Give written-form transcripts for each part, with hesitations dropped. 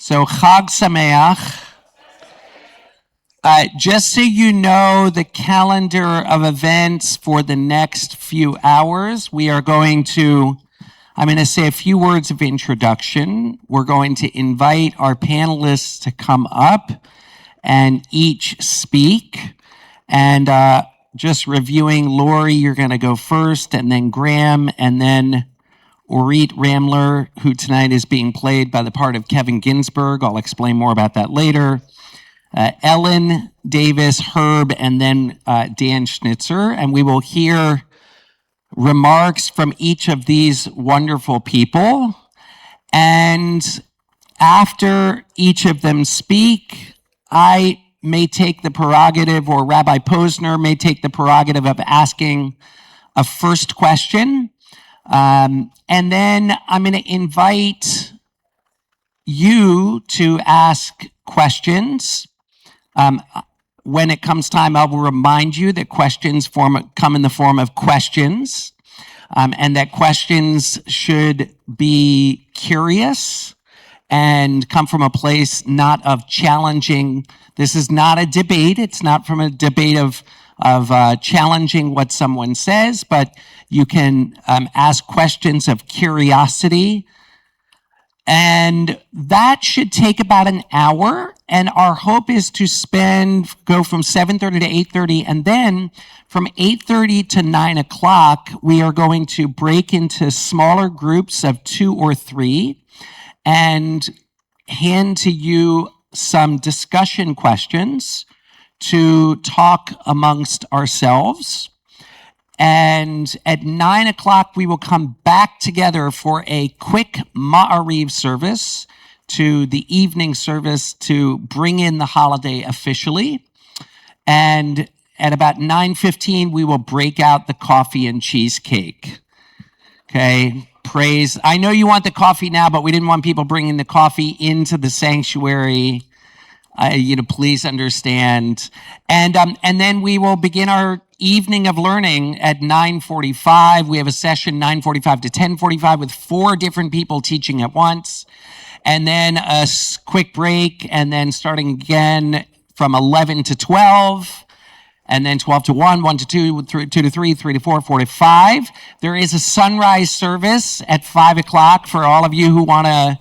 So Chag Sameach. Just so you know the calendar of events for the next few hours, I'm going to say a few words of introduction. We're going to invite our panelists to come up and each speak. And just reviewing, Lori, you're going to go first, and then Graham, and then Orit Ramler, who tonight is being played by the part of Kevin Ginsburg. I'll explain more about that later. Ellen, Davis, Herb, and then Dan Schnitzer. And we will hear remarks from each of these wonderful people. And after each of them speak, I may take the prerogative, or Rabbi Posner may take the prerogative of asking a first question. And then I'm going to invite you to ask questions. When it comes time, I will remind you that questions come in the form of questions, and that questions should be curious and come from a place not of challenging. This is not a debate. It's not from a debate of challenging what someone says, but you can ask questions of curiosity. And that should take about an hour. And our hope is to go from 7:30 to 8:30. And then from 8:30 to 9 o'clock, we are going to break into smaller groups of 2 or 3 and hand to you some discussion questions to talk amongst ourselves. And at 9 o'clock, we will come back together for a quick Ma'ariv service to the evening service to bring in the holiday officially. And at about 9:15, we will break out the coffee and cheesecake. Okay, praise. I know you want the coffee now, but we didn't want people bringing the coffee into the sanctuary. Please understand. And then we will begin our evening of learning at 9:45. We have a session 9:45 to 10:45 with 4 different people teaching at once. And then a quick break, and then starting again from 11 to 12, and then 12 to 1, 1 to 2, 2 to 3, 3 to 4, 4 to 5. There is a sunrise service at 5 o'clock for all of you who want to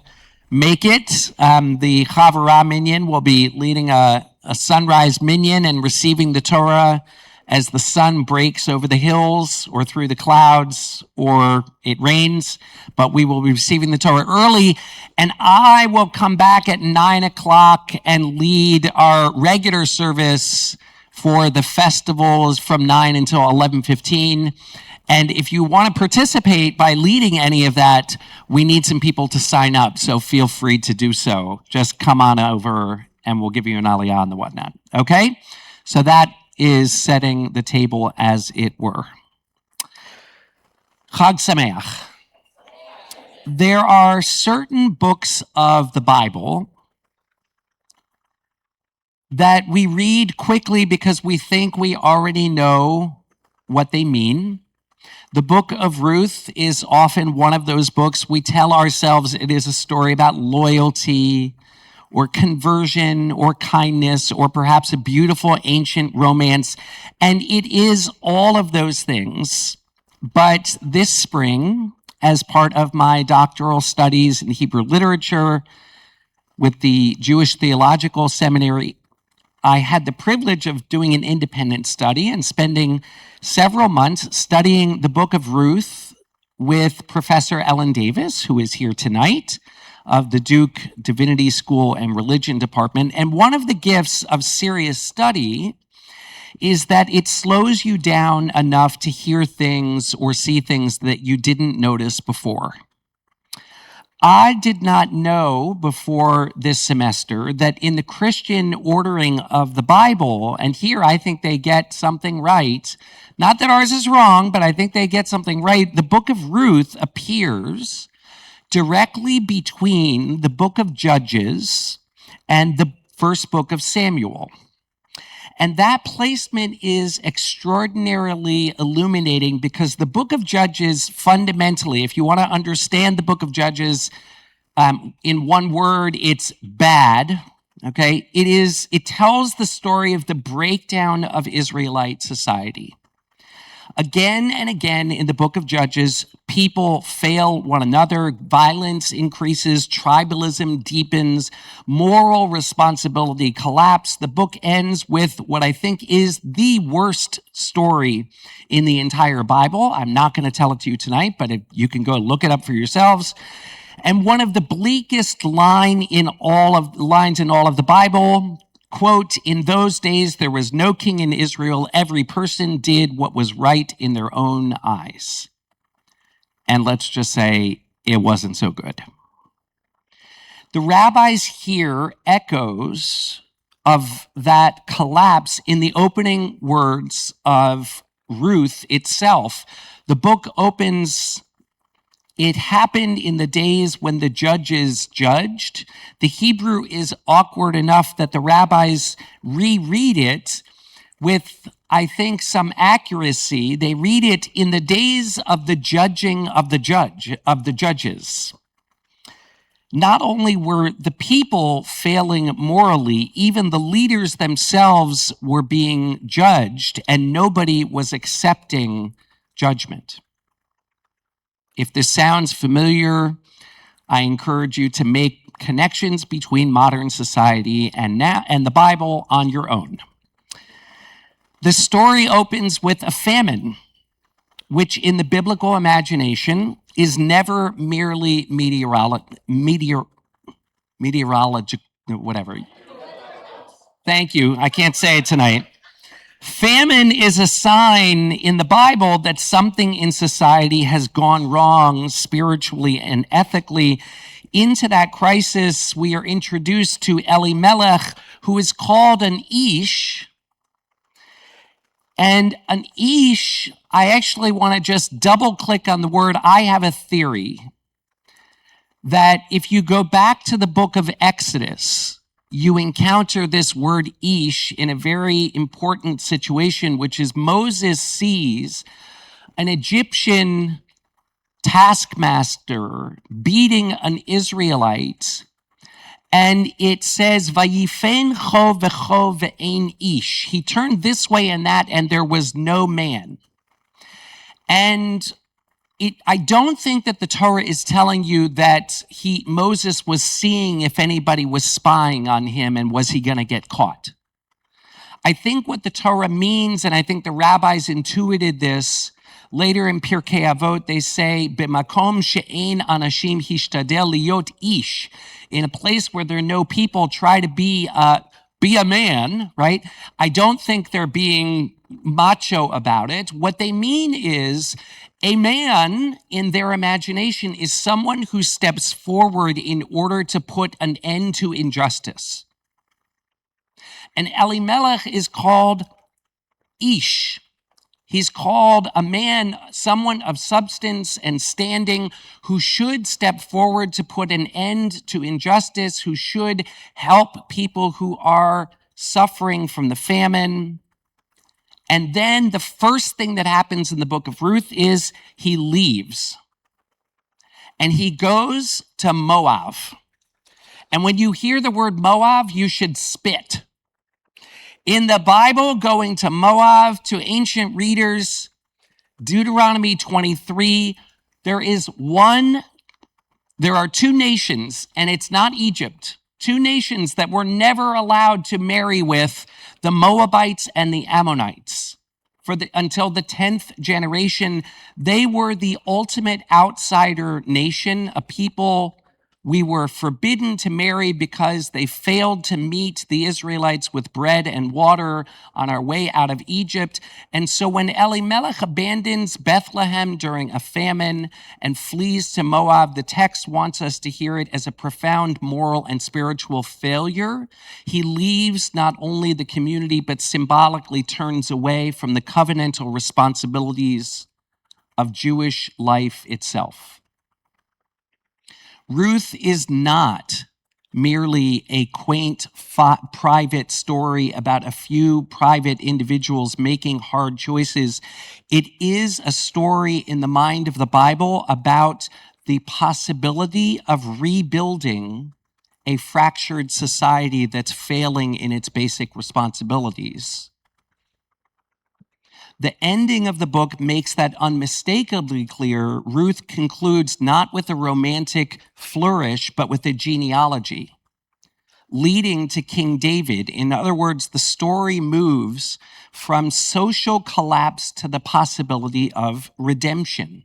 make it. The Chavurah Minyan will be leading a sunrise minyan and receiving the Torah as the sun breaks over the hills or through the clouds or it rains, but we will be receiving the Torah early. And I will come back at 9 o'clock and lead our regular service for the festivals from 9 until 11:15. And if you want to participate by leading any of that, we need some people to sign up. So feel free to do so. Just come on over and we'll give you an aliyah and the whatnot. Okay? So that is setting the table as it were. Chag Sameach. There are certain books of the Bible that we read quickly because we think we already know what they mean. The book of Ruth is often one of those books. We tell ourselves it is a story about loyalty or conversion or kindness or perhaps a beautiful ancient romance. And it is all of those things. But this spring, as part of my doctoral studies in Hebrew literature with the Jewish Theological Seminary, I had the privilege of doing an independent study and spending several months studying the book of Ruth with Professor Ellen Davis, who is here tonight, of the Duke Divinity School and Religion Department. And one of the gifts of serious study is that it slows you down enough to hear things or see things that you didn't notice before. I did not know before this semester that in the Christian ordering of the Bible, and here I think they get something right, not that ours is wrong, but I think they get something right. The book of Ruth appears directly between the book of Judges and the first book of Samuel. And that placement is extraordinarily illuminating because the book of Judges fundamentally, if you want to understand the book of Judges, In one word, it's bad. Okay, it tells the story of the breakdown of Israelite society. Again and again in the book of Judges, people fail one another, violence increases, tribalism deepens, moral responsibility collapse. The book ends with what I think is the worst story in the entire Bible. I'm not going to tell it to you tonight, but you can go look it up for yourselves. And one of the bleakest lines in all of the Bible, quote, "In those days there was no king in Israel. Every person did what was right in their own eyes." And let's just say it wasn't so good. The rabbis hear echoes of that collapse in the opening words of Ruth itself. The book opens, "It happened in the days when the judges judged." The Hebrew is awkward enough that the rabbis reread it with, I think, some accuracy. They read it, "in the days of the judging of the judges." Not only were the people failing morally, even the leaders themselves were being judged, and nobody was accepting judgment. If this sounds familiar, I encourage you to make connections between modern society and the Bible on your own. The story opens with a famine, which in the biblical imagination is never merely meteorological, whatever. Thank you. I can't say it tonight. Famine is a sign in the Bible that something in society has gone wrong spiritually and ethically. Into that crisis, we are introduced to Elimelech, who is called an Ish. And an Ish, I actually want to just double click on the word. I have a theory that if you go back to the book of Exodus, you encounter this word Ish in a very important situation, which is Moses sees an Egyptian taskmaster beating an Israelite, and it says, "Vayifen cho v'cho ve'ein ish." He turned this way and that, and there was no man. And I don't think that the Torah is telling you that Moses was seeing if anybody was spying on him and was he going to get caught. I think what the Torah means, and I think the rabbis intuited this, later in Pirkei Avot, they say, "B'makom she'ein anashim hishtadel liot ish." In a place where there are no people, try to be a man, right? I don't think they're being macho about it. What they mean is a man in their imagination is someone who steps forward in order to put an end to injustice. And Elimelech is called Ish. He's called a man, someone of substance and standing, who should step forward to put an end to injustice, who should help people who are suffering from the famine. And then the first thing that happens in the book of Ruth is he leaves. And he goes to Moab. And when you hear the word Moab, you should spit. In the Bible, going to Moab, to ancient readers, Deuteronomy 23, there are two nations, and it's not Egypt, two nations that were never allowed to marry with, the Moabites and the Ammonites. Until the 10th generation, they were the ultimate outsider nation, a people we were forbidden to marry because they failed to meet the Israelites with bread and water on our way out of Egypt. And so when Elimelech abandons Bethlehem during a famine and flees to Moab, the text wants us to hear it as a profound moral and spiritual failure. He leaves not only the community, but symbolically turns away from the covenantal responsibilities of Jewish life itself. Ruth is not merely a quaint, private story about a few private individuals making hard choices. It is a story in the mind of the Bible about the possibility of rebuilding a fractured society that's failing in its basic responsibilities. The ending of the book makes that unmistakably clear. Ruth concludes not with a romantic flourish, but with a genealogy leading to King David. In other words, the story moves from social collapse to the possibility of redemption,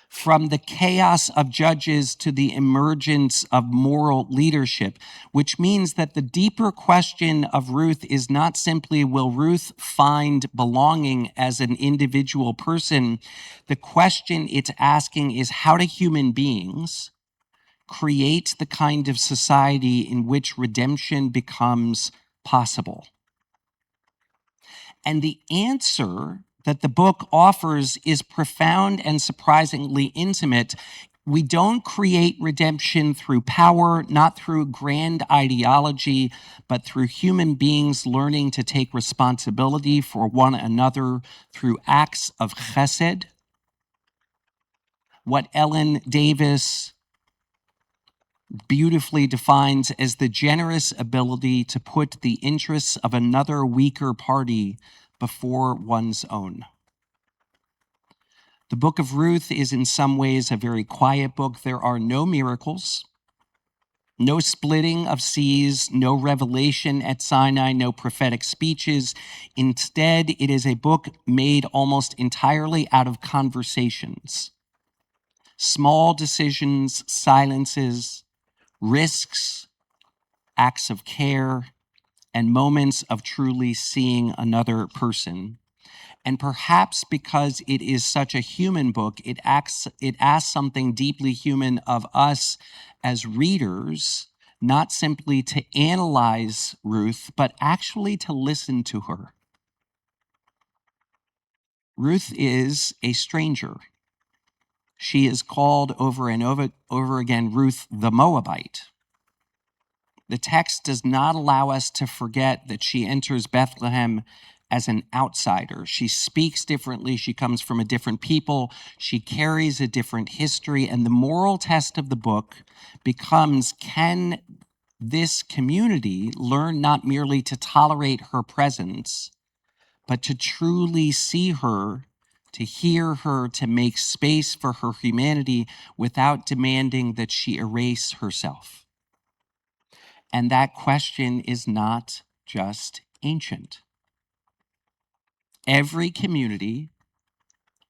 from the chaos of judges to the emergence of moral leadership, which means that the deeper question of Ruth is not simply, will Ruth find belonging as an individual person? The question it's asking is, how do human beings create the kind of society in which redemption becomes possible? And the answer that the book offers is profound and surprisingly intimate. We don't create redemption through power, not through grand ideology, but through human beings learning to take responsibility for one another through acts of chesed, what Ellen Davis beautifully defines as the generous ability to put the interests of another weaker party before one's own. The book of Ruth is in some ways a very quiet book. There are no miracles, no splitting of seas, no revelation at Sinai, no prophetic speeches. Instead, it is a book made almost entirely out of conversations, small decisions, silences, risks, acts of care, and moments of truly seeing another person. And perhaps because it is such a human book, it asks something deeply human of us as readers, not simply to analyze Ruth, but actually to listen to her. Ruth is a stranger. She is called over and over again Ruth the Moabite. The text does not allow us to forget that she enters Bethlehem as an outsider. She speaks differently. She comes from a different people. She carries a different history. And the moral test of the book becomes, can this community learn not merely to tolerate her presence, but to truly see her, to hear her, to make space for her humanity without demanding that she erase herself? And that question is not just ancient. Every community,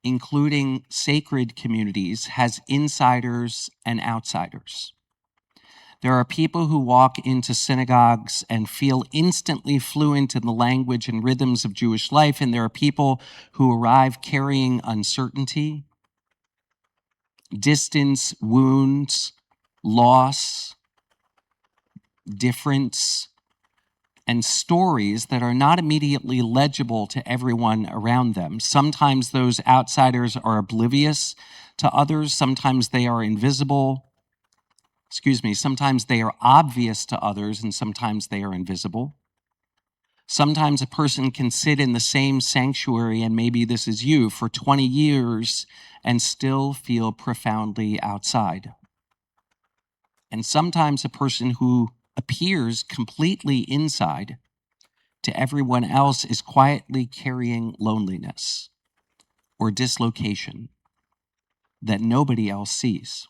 including sacred communities, has insiders and outsiders. There are people who walk into synagogues and feel instantly fluent in the language and rhythms of Jewish life, and there are people who arrive carrying uncertainty, distance, wounds, loss, difference, and stories that are not immediately legible to everyone around them. Sometimes those outsiders are oblivious to others. Sometimes they are invisible. Sometimes they are obvious to others, and sometimes they are invisible. Sometimes a person can sit in the same sanctuary, and maybe this is you, for 20 years and still feel profoundly outside. And sometimes a person who appears completely inside to everyone else is quietly carrying loneliness or dislocation that nobody else sees.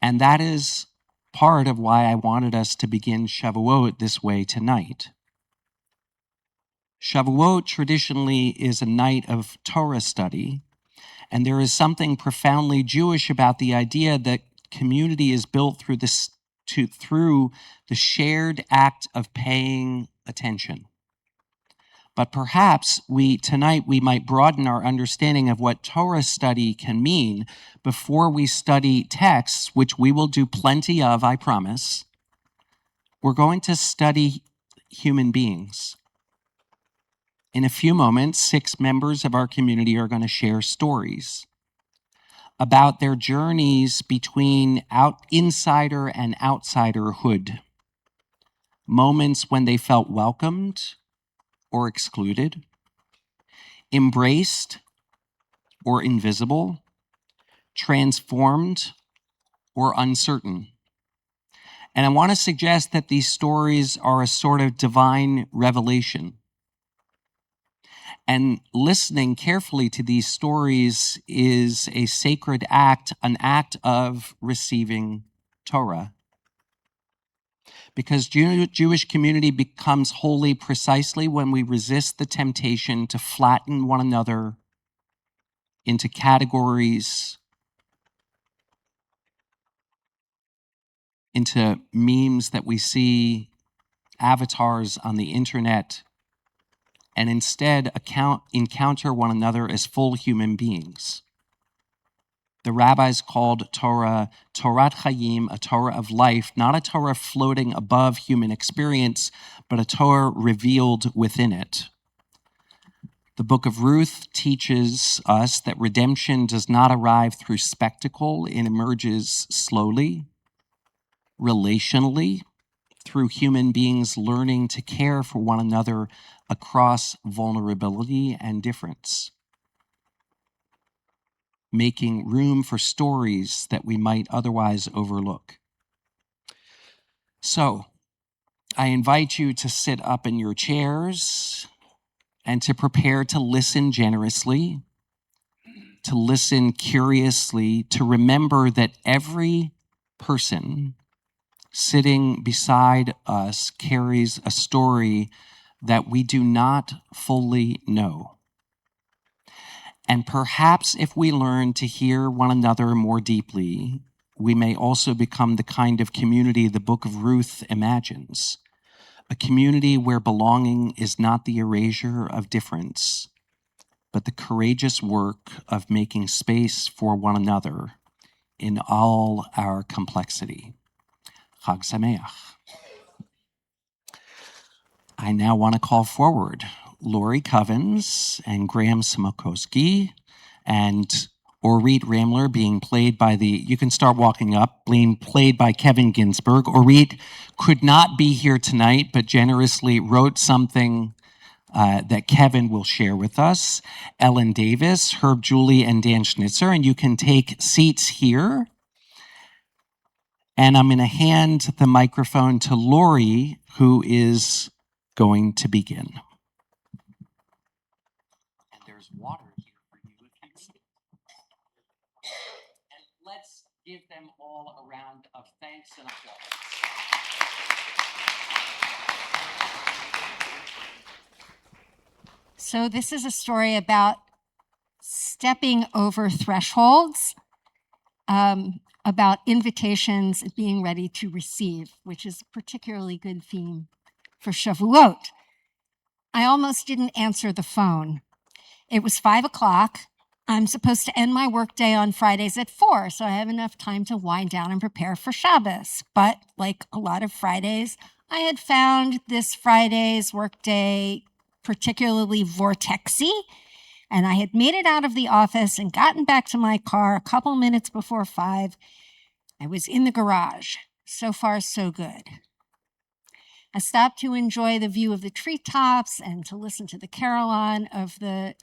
And that is part of why I wanted us to begin Shavuot this way tonight. Shavuot traditionally is a night of Torah study, and there is something profoundly Jewish about the idea that community is built through the shared act of paying attention. But perhaps tonight we might broaden our understanding of what Torah study can mean before we study texts, which we will do plenty of, I promise. We're going to study human beings. In a few moments, 6 members of our community are going to share stories about their journeys between insider and outsiderhood, moments when they felt welcomed or excluded, embraced or invisible, transformed, or uncertain. And I want to suggest that these stories are a sort of divine revelation. And listening carefully to these stories is a sacred act, an act of receiving Torah. Because Jewish community becomes holy precisely when we resist the temptation to flatten one another into categories, into memes that we see, avatars on the internet, and instead encounter one another as full human beings. The rabbis called Torah Torat Chaim, a Torah of life, not a Torah floating above human experience, but a Torah revealed within it. The book of Ruth teaches us that redemption does not arrive through spectacle. It emerges slowly, relationally, through human beings learning to care for one another across vulnerability and difference, making room for stories that we might otherwise overlook. So, I invite you to sit up in your chairs and to prepare to listen generously, to listen curiously, to remember that every person sitting beside us carries a story that we do not fully know. And perhaps if we learn to hear one another more deeply, we may also become the kind of community the book of Ruth imagines, a community where belonging is not the erasure of difference, but the courageous work of making space for one another in all our complexity. Chag Sameach. I now want to call forward Lori Covens and Graham Smokowski and Orit Ramler being played by you can start walking up, being played by Kevin Ginsberg. Orit could not be here tonight, but generously wrote something that Kevin will share with us. Ellen Davis, Herb Julie, and Dan Schnitzer, and you can take seats here. And I'm going to hand the microphone to Lori, who is going to begin. And there's water here for you if you see. And let's give them all a round of thanks and applause. So this is a story about stepping over thresholds, about invitations and being ready to receive, which is a particularly good theme for Shavuot. I almost didn't answer the phone. It was 5 o'clock. I'm supposed to end my workday on Fridays at 4, so I have enough time to wind down and prepare for Shabbos. But like a lot of Fridays, I had found this Friday's workday particularly vortexy, and I had made it out of the office and gotten back to my car a couple minutes before 5. I was in the garage. So far, so good. I stopped to enjoy the view of the treetops and to listen to the carillon of the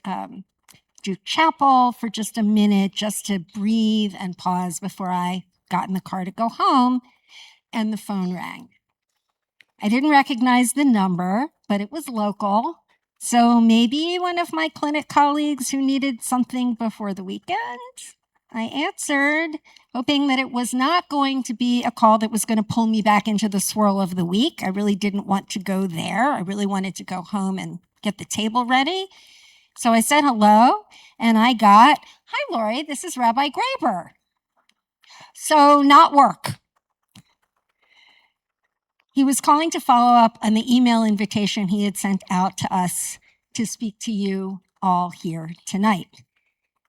Duke Chapel for just a minute, just to breathe and pause before I got in the car to go home, and the phone rang. I didn't recognize the number, but it was local. So maybe one of my clinic colleagues who needed something before the weekend? I answered, hoping that it was not going to be a call that was going to pull me back into the swirl of the week. I really didn't want to go there. I really wanted to go home and get the table ready. So I said hello, and I got, "Hi, Lori, this is Rabbi Graber." So not work. He was calling to follow up on the email invitation he had sent out to us to speak to you all here tonight.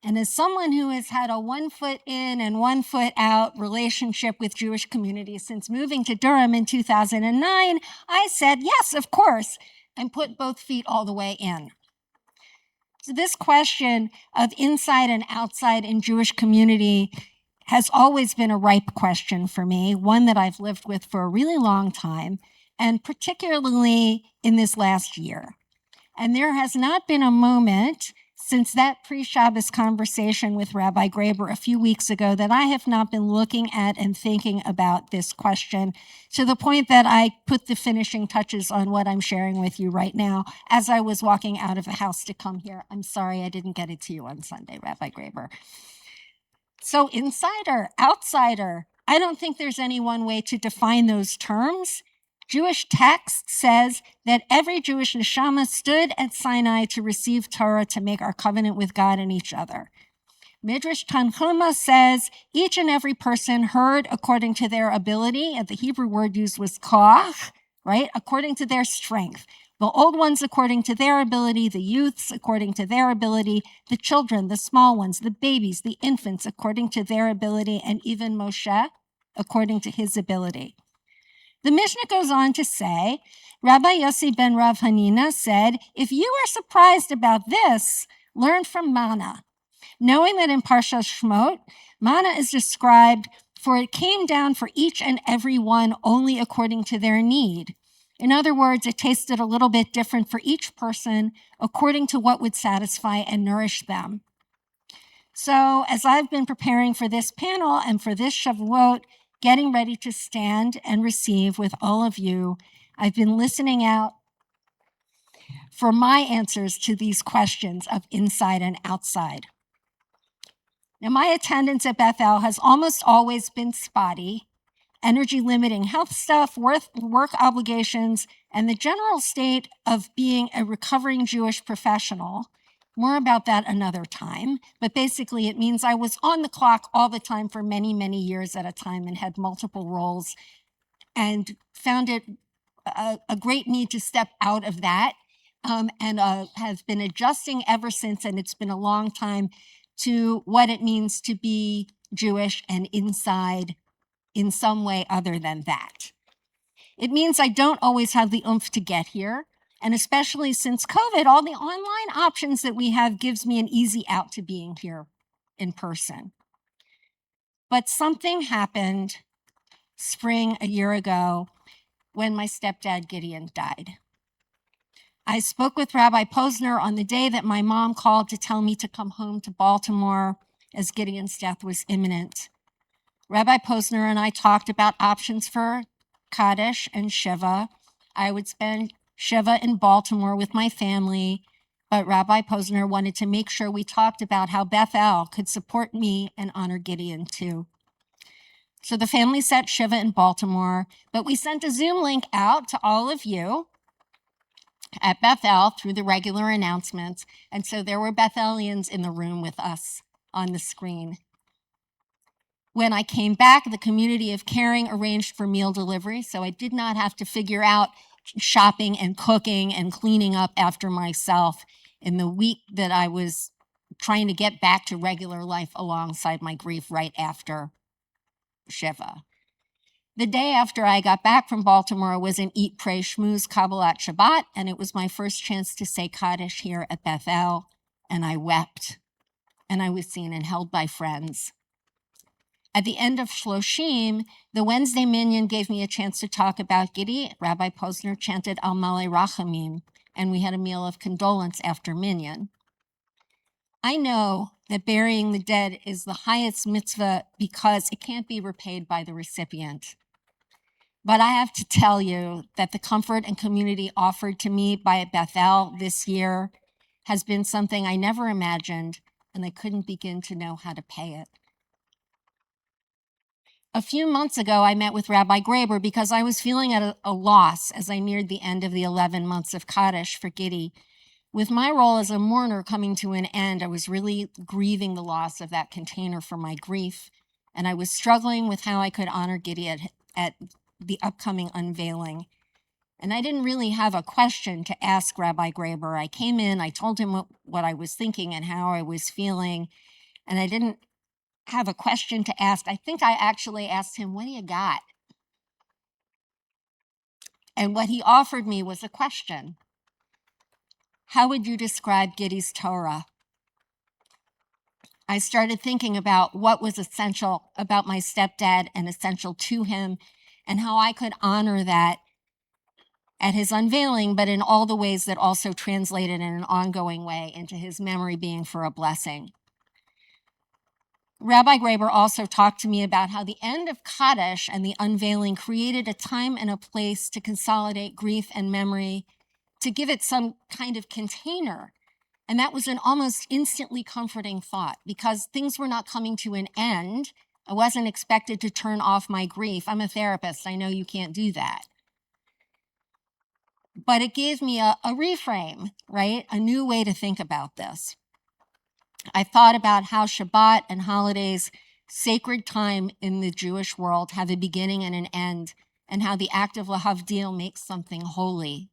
And as someone who has had a 1 foot in and 1 foot out relationship with Jewish community since moving to Durham in 2009, I said, yes, of course, and put both feet all the way in. So this question of inside and outside in Jewish community has always been a ripe question for me, one that I've lived with for a really long time, and particularly in this last year. And there has not been a moment since that pre-Shabbos conversation with Rabbi Graber a few weeks ago that I have not been looking at and thinking about this question to the point that I put the finishing touches on what I'm sharing with you right now as I was walking out of the house to come here. I'm sorry I didn't get it to you on Sunday, Rabbi Graber. So insider, outsider, I don't think there's any one way to define those terms. Jewish text says that every Jewish neshama stood at Sinai to receive Torah to make our covenant with God and each other. Midrash Tanchuma says each and every person heard according to their ability, and the Hebrew word used was koach, right? According to their strength. The old ones according to their ability, the youths according to their ability, the children, the small ones, the babies, the infants according to their ability, and even Moshe according to his ability. The Mishnah goes on to say, Rabbi Yossi ben Rav Hanina said, if you are surprised about this, learn from manna. Knowing that in Parshas Shemot, manna is described, for it came down for each and every one only according to their need. In other words, it tasted a little bit different for each person according to what would satisfy and nourish them. So as I've been preparing for this panel and for this Shavuot, getting ready to stand and receive with all of you, I've been listening out for my answers to these questions of inside and outside. Now, my attendance at Bethel has almost always been spotty. Energy limiting health stuff, work obligations, and the general state of being a recovering Jewish professional. More about that another time. But basically, it means I was on the clock all the time for many, many years at a time and had multiple roles and found it a great need to step out of that and have been adjusting ever since. And it's been a long time to what it means to be Jewish and inside in some way other than that. It means I don't always have the oomph to get here. And especially since COVID, all the online options that we have gives me an easy out to being here in person. But something happened spring a year ago when my stepdad Gideon died. I spoke with Rabbi Posner on the day that my mom called to tell me to come home to Baltimore as Gideon's death was imminent. Rabbi Posner and I talked about options for Kaddish and Shiva. I would spend Shiva in Baltimore with my family, but Rabbi Posner wanted to make sure we talked about how Bethel could support me and honor Gideon too. So the family set Shiva in Baltimore, but we sent a Zoom link out to all of you at Bethel through the regular announcements. And so there were Bethelians in the room with us on the screen. When I came back, the community of caring arranged for meal delivery, so I did not have to figure out shopping and cooking and cleaning up after myself in the week that I was trying to get back to regular life alongside my grief right after Shiva. The day after I got back from Baltimore was an Eat, Pray, Schmooze Kabbalat Shabbat, and it was my first chance to say Kaddish here at Bethel, and I wept, and I was seen and held by friends. At the end of Shloshim, the Wednesday minyan gave me a chance to talk about Gidi. Rabbi Posner chanted Al Malei Rachamim, and we had a meal of condolence after minyan. I know that burying the dead is the highest mitzvah because it can't be repaid by the recipient. But I have to tell you that the comfort and community offered to me by Bethel this year has been something I never imagined, and I couldn't begin to know how to pay it. A few months ago, I met with Rabbi Graber because I was feeling at a loss as I neared the end of the 11 months of Kaddish for Gidi. With my role as a mourner coming to an end, I was really grieving the loss of that container for my grief, and I was struggling with how I could honor Gidi at the upcoming unveiling. And I didn't really have a question to ask Rabbi Graber. I came in, I told him what I was thinking and how I was feeling, and I didn't have a question to ask. I think I actually asked him, what do you got? And what he offered me was a question. How would you describe Gidi's Torah? I started thinking about what was essential about my stepdad and essential to him and how I could honor that at his unveiling, but in all the ways that also translated in an ongoing way into his memory being for a blessing. Rabbi Graber also talked to me about how the end of Kaddish and the unveiling created a time and a place to consolidate grief and memory, to give it some kind of container. And that was an almost instantly comforting thought, because things were not coming to an end. I wasn't expected to turn off my grief. I'm a therapist. I know you can't do that. But it gave me a reframe, right? A new way to think about this. I thought about how Shabbat and holidays, sacred time in the Jewish world, have a beginning and an end, and how the act of lahavdil makes something holy.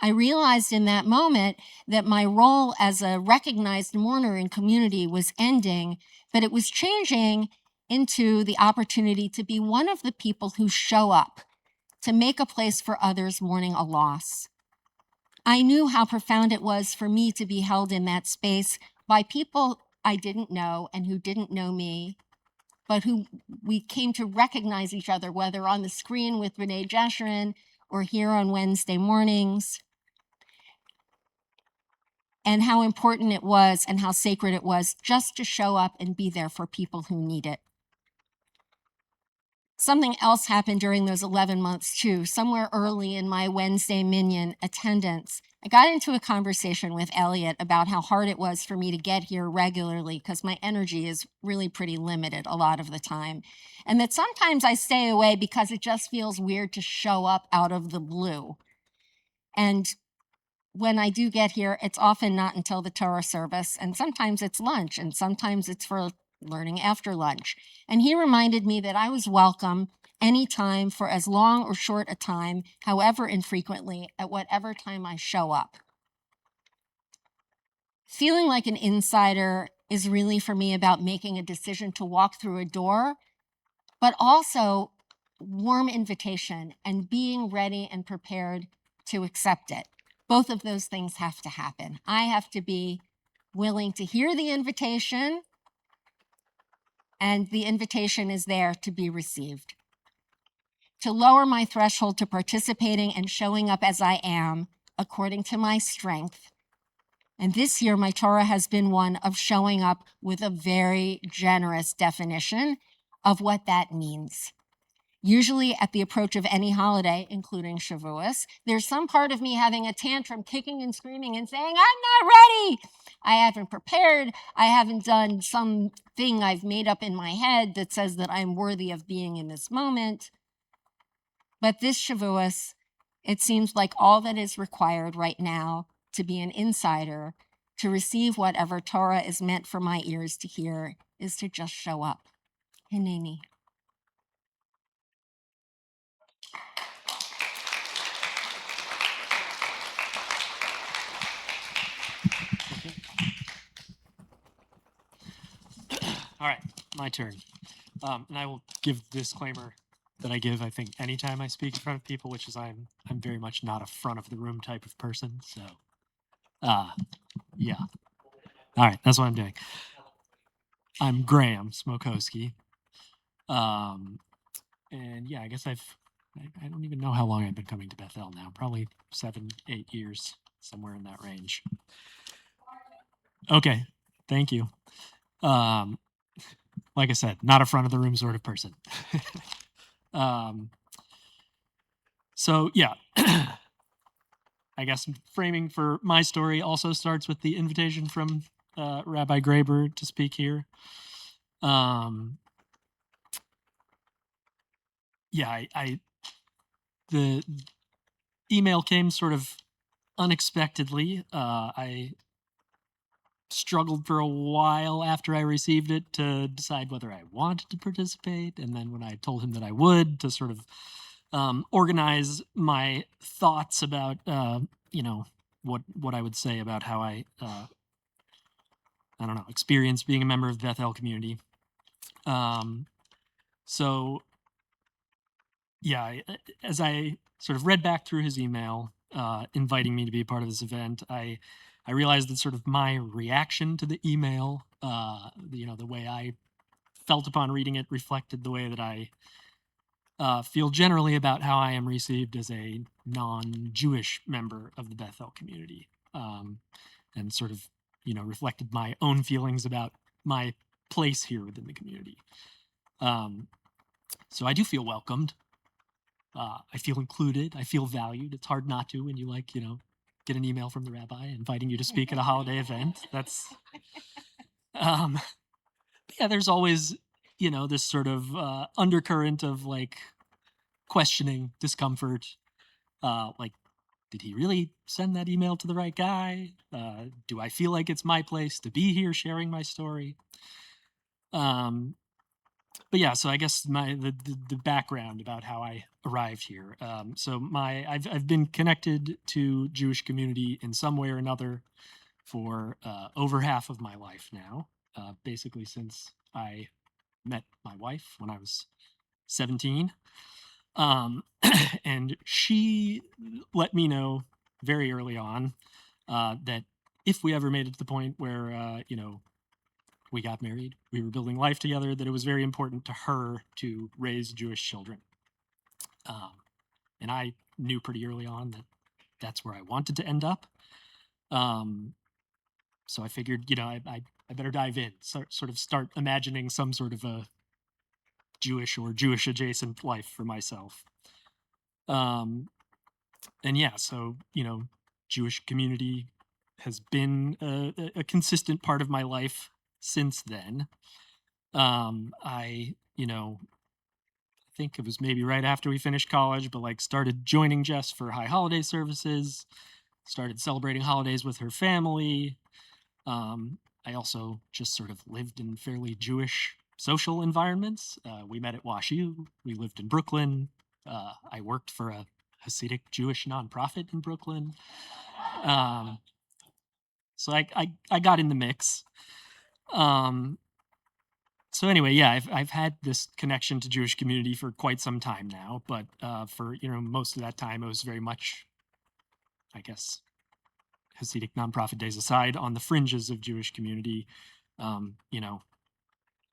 I realized in that moment that my role as a recognized mourner in community was ending, but it was changing into the opportunity to be one of the people who show up, to make a place for others mourning a loss. I knew how profound it was for me to be held in that space by people I didn't know and who didn't know me, but who we came to recognize each other, whether on the screen with Renee Jasherin or here on Wednesday mornings, and how important it was and how sacred it was just to show up and be there for people who need it. Something else happened during those 11 months too. Somewhere early in my Wednesday Minyan attendance, I got into a conversation with Elliot about how hard it was for me to get here regularly because my energy is really pretty limited a lot of the time. And that sometimes I stay away because it just feels weird to show up out of the blue. And when I do get here, it's often not until the Torah service, and sometimes it's lunch, and sometimes it's for learning after lunch. And he reminded me that I was welcome anytime for as long or short a time, however infrequently, at whatever time I show up. Feeling like an insider is really for me about making a decision to walk through a door, but also warm invitation and being ready and prepared to accept it. Both of those things have to happen. I have to be willing to hear the invitation, and the invitation is there to be received. To lower my threshold to participating and showing up as I am, according to my strength. And this year, my Torah has been one of showing up with a very generous definition of what that means. Usually at the approach of any holiday, including Shavuos, there's some part of me having a tantrum, kicking and screaming and saying, I'm not ready. I haven't prepared. I haven't done something I've made up in my head that says that I'm worthy of being in this moment. But this Shavuos, it seems like all that is required right now to be an insider, to receive whatever Torah is meant for my ears to hear, is to just show up. Hineni. All right, my turn. And I will give the disclaimer that I give, I think, anytime I speak in front of people, which is I'm very much not a front of the room type of person. So, yeah. All right, that's what I'm doing. I'm Graham Smokowski. And yeah, I guess I don't even know how long I've been coming to Bethel now. Probably 7, 8 years, somewhere in that range. Okay, thank you. Like I said, not a front of the room sort of person. So yeah, I guess framing for my story also starts with the invitation from Rabbi Graber to speak here. Yeah, the email came sort of unexpectedly. I struggled for a while after I received it to decide whether I wanted to participate, and then when I told him that I would, to sort of organize my thoughts about what I would say about how I don't know, experience being a member of the Bethel community. So yeah, as I sort of read back through his email inviting me to be a part of this event, I realized that sort of my reaction to the email, the way I felt upon reading it, reflected the way that I feel generally about how I am received as a non-Jewish member of the Bethel community, and sort of, reflected my own feelings about my place here within the community. So I do feel welcomed. I feel included. I feel valued. It's hard not to when you get an email from the rabbi inviting you to speak at a holiday event. That's um, yeah. There's always this sort of undercurrent of questioning, discomfort. Like, did he really send that email to the right guy? Do I feel like it's my place to be here sharing my story? But yeah, so I guess the background about how I arrived here. So I've been connected to Jewish community in some way or another for over half of my life now. Basically, since I met my wife when I was 17, and she let me know very early on that if we ever made it to the point where we got married, we were building life together, that it was very important to her to raise Jewish children. And I knew pretty early on that that's where I wanted to end up. So I figured, I better dive in, sort of start imagining some sort of a Jewish or Jewish adjacent life for myself. And yeah, so, Jewish community has been a consistent part of my life since then. I think it was maybe right after we finished college, but started joining Jess for high holiday services, started celebrating holidays with her family. I also just sort of lived in fairly Jewish social environments. We met at WashU. We lived in Brooklyn. I worked for a Hasidic Jewish nonprofit in Brooklyn. So I got in the mix. So anyway, yeah, I've had this connection to Jewish community for quite some time now, but for most of that time, it was very much, I guess, Hasidic nonprofit days aside, on the fringes of Jewish community, and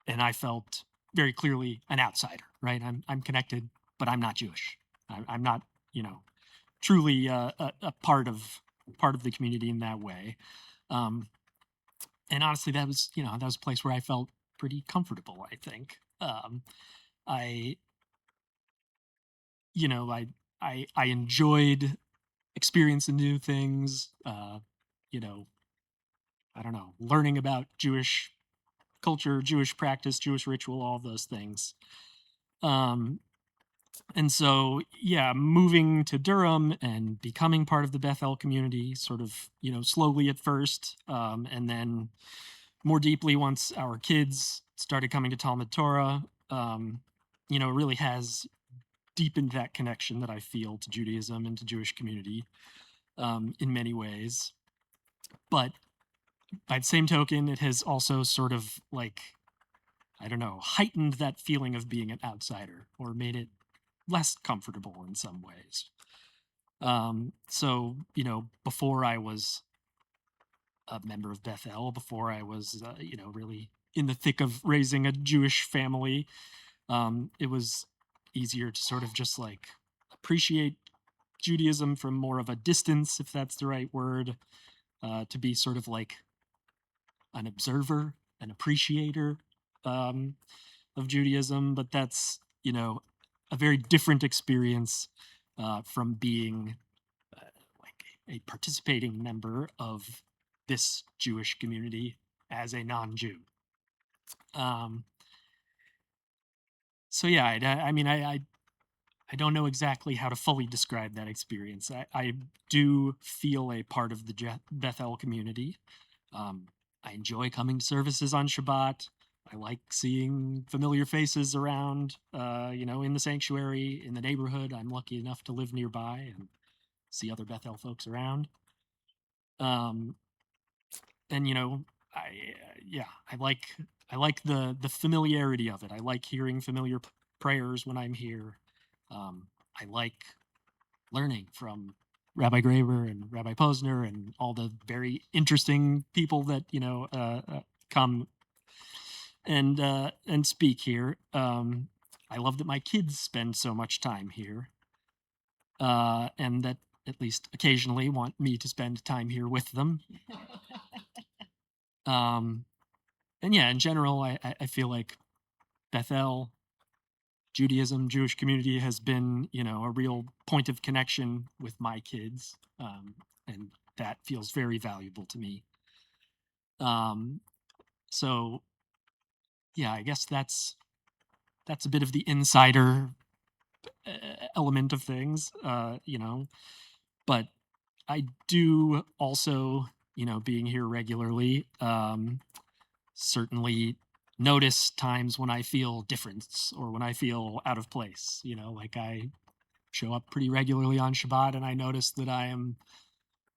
I felt very clearly an outsider, right? I'm connected, but I'm not Jewish. I'm not, truly a part of the community in that way. And honestly, that was a place where I felt pretty comfortable, I think. I you know I enjoyed experiencing new things. You know, I don't know, learning about Jewish culture, Jewish practice, Jewish ritual, all those things. Um, and so, yeah, moving to Durham and becoming part of the Bethel community, sort of, slowly at first, and then more deeply once our kids started coming to Talmud Torah, it really has deepened that connection that I feel to Judaism and to Jewish community in many ways. But by the same token, it has also sort of I don't know, heightened that feeling of being an outsider or made it less comfortable in some ways. So, before I was a member of Bethel, before I was, really in the thick of raising a Jewish family, it was easier to sort of just appreciate Judaism from more of a distance, if that's the right word, to be sort of an observer, an appreciator of Judaism. But that's, a very different experience from being a participating member of this Jewish community as a non-Jew. So yeah, I don't know exactly how to fully describe that experience. I do feel a part of the Bethel community. I enjoy coming to services on Shabbat. I like seeing familiar faces around, in the sanctuary, in the neighborhood. I'm lucky enough to live nearby and see other Bethel folks around. And I like the familiarity of it. I like hearing familiar prayers when I'm here. I like learning from Rabbi Graber and Rabbi Posner and all the very interesting people that come and speak here. I love that my kids spend so much time here, and that at least occasionally want me to spend time here with them. Um, and yeah, in general, I feel like Bethel, Judaism, Jewish community has been, a real point of connection with my kids, and that feels very valuable to me. Um, so yeah, I guess that's a bit of the insider element of things, but I do also, being here regularly, certainly notice times when I feel difference or when I feel out of place. Like I show up pretty regularly on Shabbat, and I notice that I am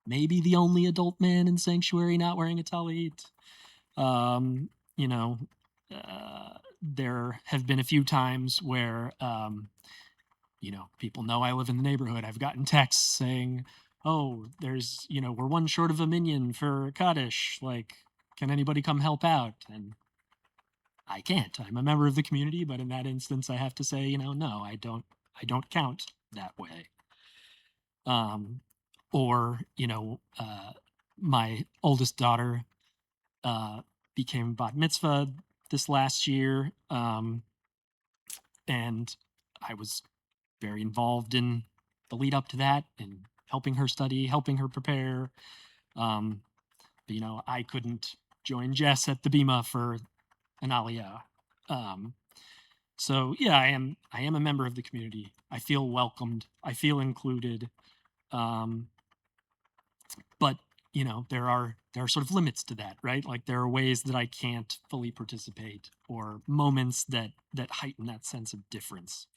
maybe the only adult man in sanctuary not wearing a talit. Um, you know, there have been a few times where, people know I live in the neighborhood. I've gotten texts saying, "Oh, we're one short of a minion for Kaddish. Like, can anybody come help out?" And I can't. I'm a member of the community, but in that instance, I have to say, no, I don't. I don't count that way. Or my oldest daughter became bat mitzvah this last year, and I was very involved in the lead up to that and helping her study, helping her prepare. Um, but, I couldn't join Jess at the Bima for an aliyah. So yeah, I am a member of the community. I feel welcomed. I feel included. But there are sort of limits to that, right? Like there are ways that I can't fully participate, or moments that heighten that sense of difference.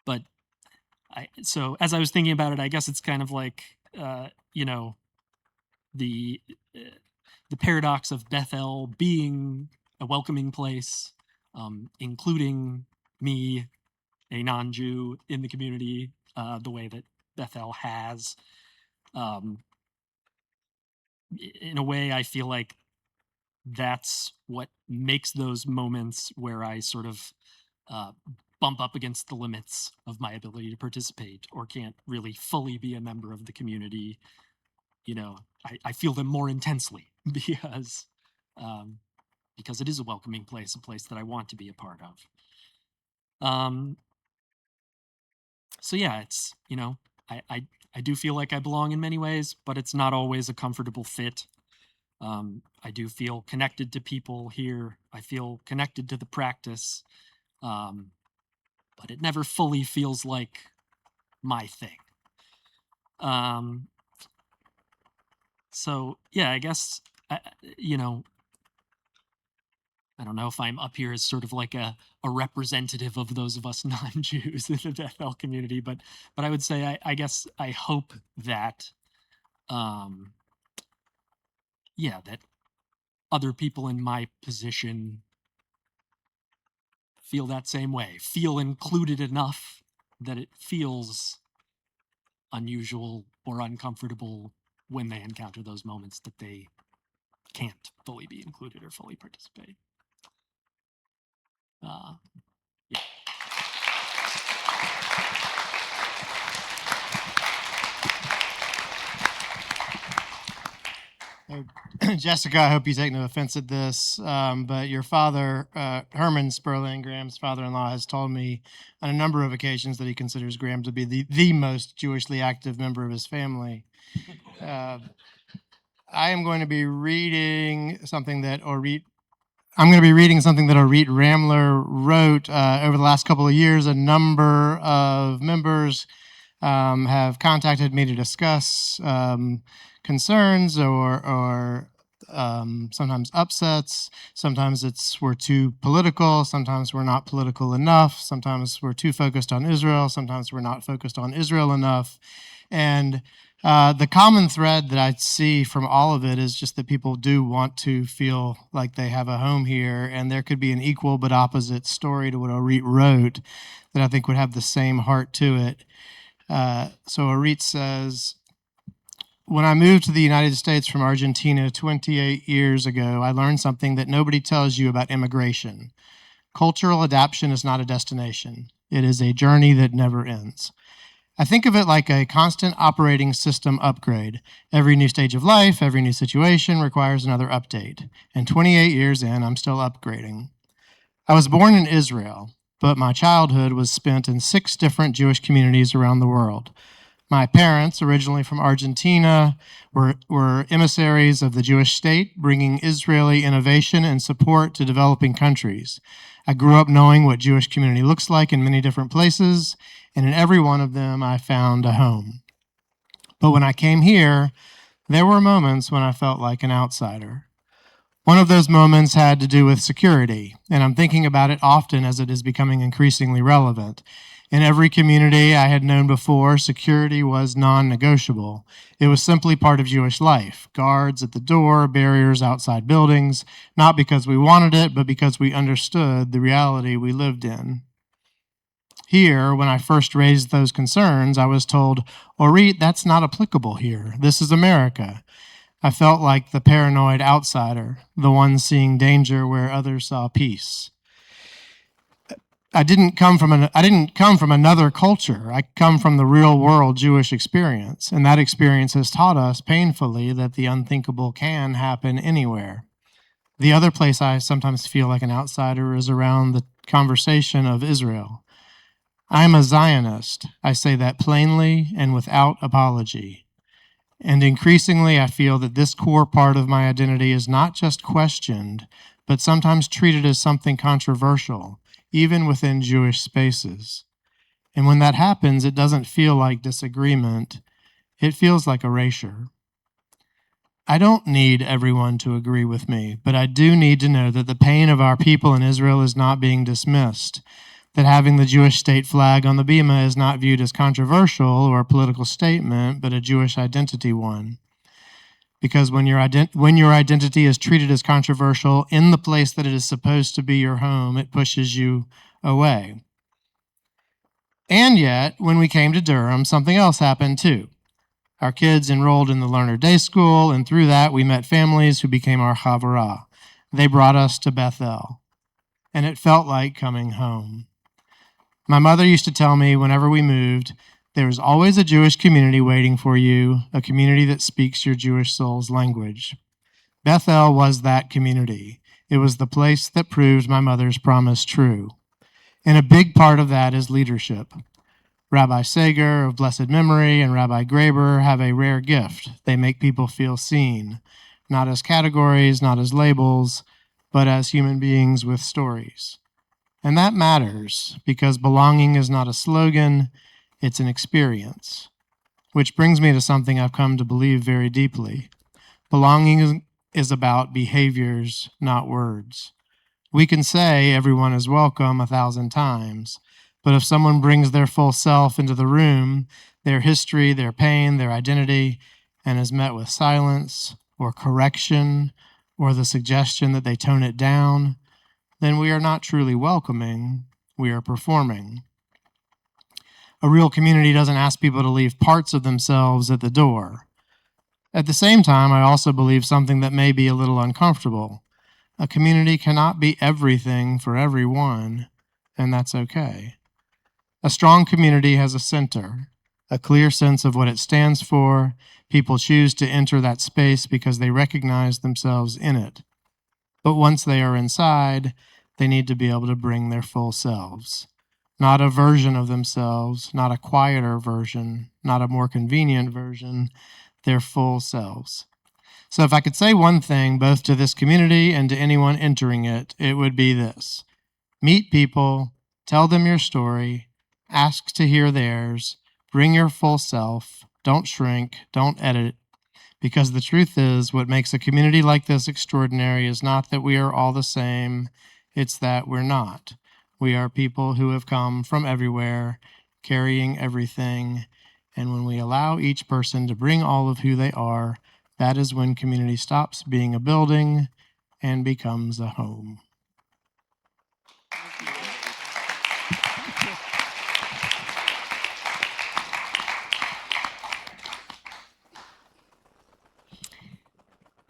But so as I was thinking about it, I guess it's kind of like the the paradox of Bethel being a welcoming place, including me, a non-Jew, in the community, the way that Bethel has. In a way, I feel like that's what makes those moments where I sort of uh, bump up against the limits of my ability to participate or can't really fully be a member of the community. I feel them more intensely um, because it is a welcoming place, a place that I want to be a part of. So yeah, it's I do feel like I belong in many ways, but it's not always a comfortable fit. I do feel connected to people here. I feel connected to the practice, but it never fully feels like my thing. So yeah, I guess I don't know if I'm up here as sort of like a representative of those of us non-Jews in the Bethel community, but I would say I guess I hope that that other people in my position feel that same way, feel included enough that it feels unusual or uncomfortable when they encounter those moments that they can't fully be included or fully participate. Yeah. Jessica, I hope you take no offense at this, but your father, Herman Sperling, Graham's father-in-law, has told me on a number of occasions that he considers Graham to be the most Jewishly active member of his family. I am going to be reading something that Orit Ramler wrote over the last couple of years. A number of members have contacted me to discuss concerns or sometimes upsets. Sometimes we're too political. Sometimes we're not political enough. Sometimes we're too focused on Israel. Sometimes we're not focused on Israel enough. And the common thread that I see from all of it is just that people do want to feel like they have a home here, and there could be an equal but opposite story to what Orit wrote that I think would have the same heart to it. So Orit says, When I moved to the United States from Argentina 28 years ago, I learned something that nobody tells you about immigration. Cultural adaptation is not a destination. It is a journey that never ends. I think of it like a constant operating system upgrade. Every new stage of life, every new situation requires another update. And 28 years in, I'm still upgrading. I was born in Israel, but my childhood was spent in 6 different Jewish communities around the world. My parents, originally from Argentina, were emissaries of the Jewish state, bringing Israeli innovation and support to developing countries. I grew up knowing what Jewish community looks like in many different places, and in every one of them I found a home. But when I came here, there were moments when I felt like an outsider. One of those moments had to do with security, and I'm thinking about it often as it is becoming increasingly relevant. In every community I had known before, security was non-negotiable. It was simply part of Jewish life. Guards at the door, barriers outside buildings, not because we wanted it, but because we understood the reality we lived in. Here, when I first raised those concerns, I was told, Orit, that's not applicable here. This is America. I felt like the paranoid outsider, the one seeing danger where others saw peace. I didn't come from another culture. I come from the real world Jewish experience, and that experience has taught us painfully that the unthinkable can happen anywhere. The other place I sometimes feel like an outsider is around the conversation of Israel. I'm a Zionist. I say that plainly and without apology. And increasingly, I feel that this core part of my identity is not just questioned, but sometimes treated as something controversial, even within Jewish spaces. And when that happens, it doesn't feel like disagreement, it feels like erasure. I don't need everyone to agree with me, but I do need to know that the pain of our people in Israel is not being dismissed, that having the Jewish state flag on the bima is not viewed as controversial or a political statement, but a Jewish identity one. Because when your identity is treated as controversial in the place that it is supposed to be your home, it pushes you away. And yet, when we came to Durham, something else happened too. Our kids enrolled in the Learner Day School, and through that, we met families who became our Chavarah. They brought us to Bethel, and it felt like coming home. My mother used to tell me whenever we moved, there is always a Jewish community waiting for you, a community that speaks your Jewish soul's language. Bethel was that community. It was the place that proved my mother's promise true. And a big part of that is leadership. Rabbi Sager of blessed memory and Rabbi Graber have a rare gift. They make people feel seen, not as categories, not as labels, but as human beings with stories. And that matters because belonging is not a slogan, it's an experience. Which brings me to something I've come to believe very deeply. Belonging is about behaviors, not words. We can say everyone is welcome 1,000 times, but if someone brings their full self into the room, their history, their pain, their identity, and is met with silence or correction or the suggestion that they tone it down, then we are not truly welcoming, we are performing. A real community doesn't ask people to leave parts of themselves at the door. At the same time, I also believe something that may be a little uncomfortable. A community cannot be everything for everyone, and that's okay. A strong community has a center, a clear sense of what it stands for. People choose to enter that space because they recognize themselves in it. But once they are inside, they need to be able to bring their full selves. Not a version of themselves, not a quieter version, not a more convenient version, their full selves. So if I could say one thing, both to this community and to anyone entering it, it would be this. Meet people, tell them your story, ask to hear theirs, bring your full self, don't shrink, don't edit, because the truth is, what makes a community like this extraordinary is not that we are all the same, it's that we're not. We are people who have come from everywhere, carrying everything, and when we allow each person to bring all of who they are, that is when community stops being a building and becomes a home.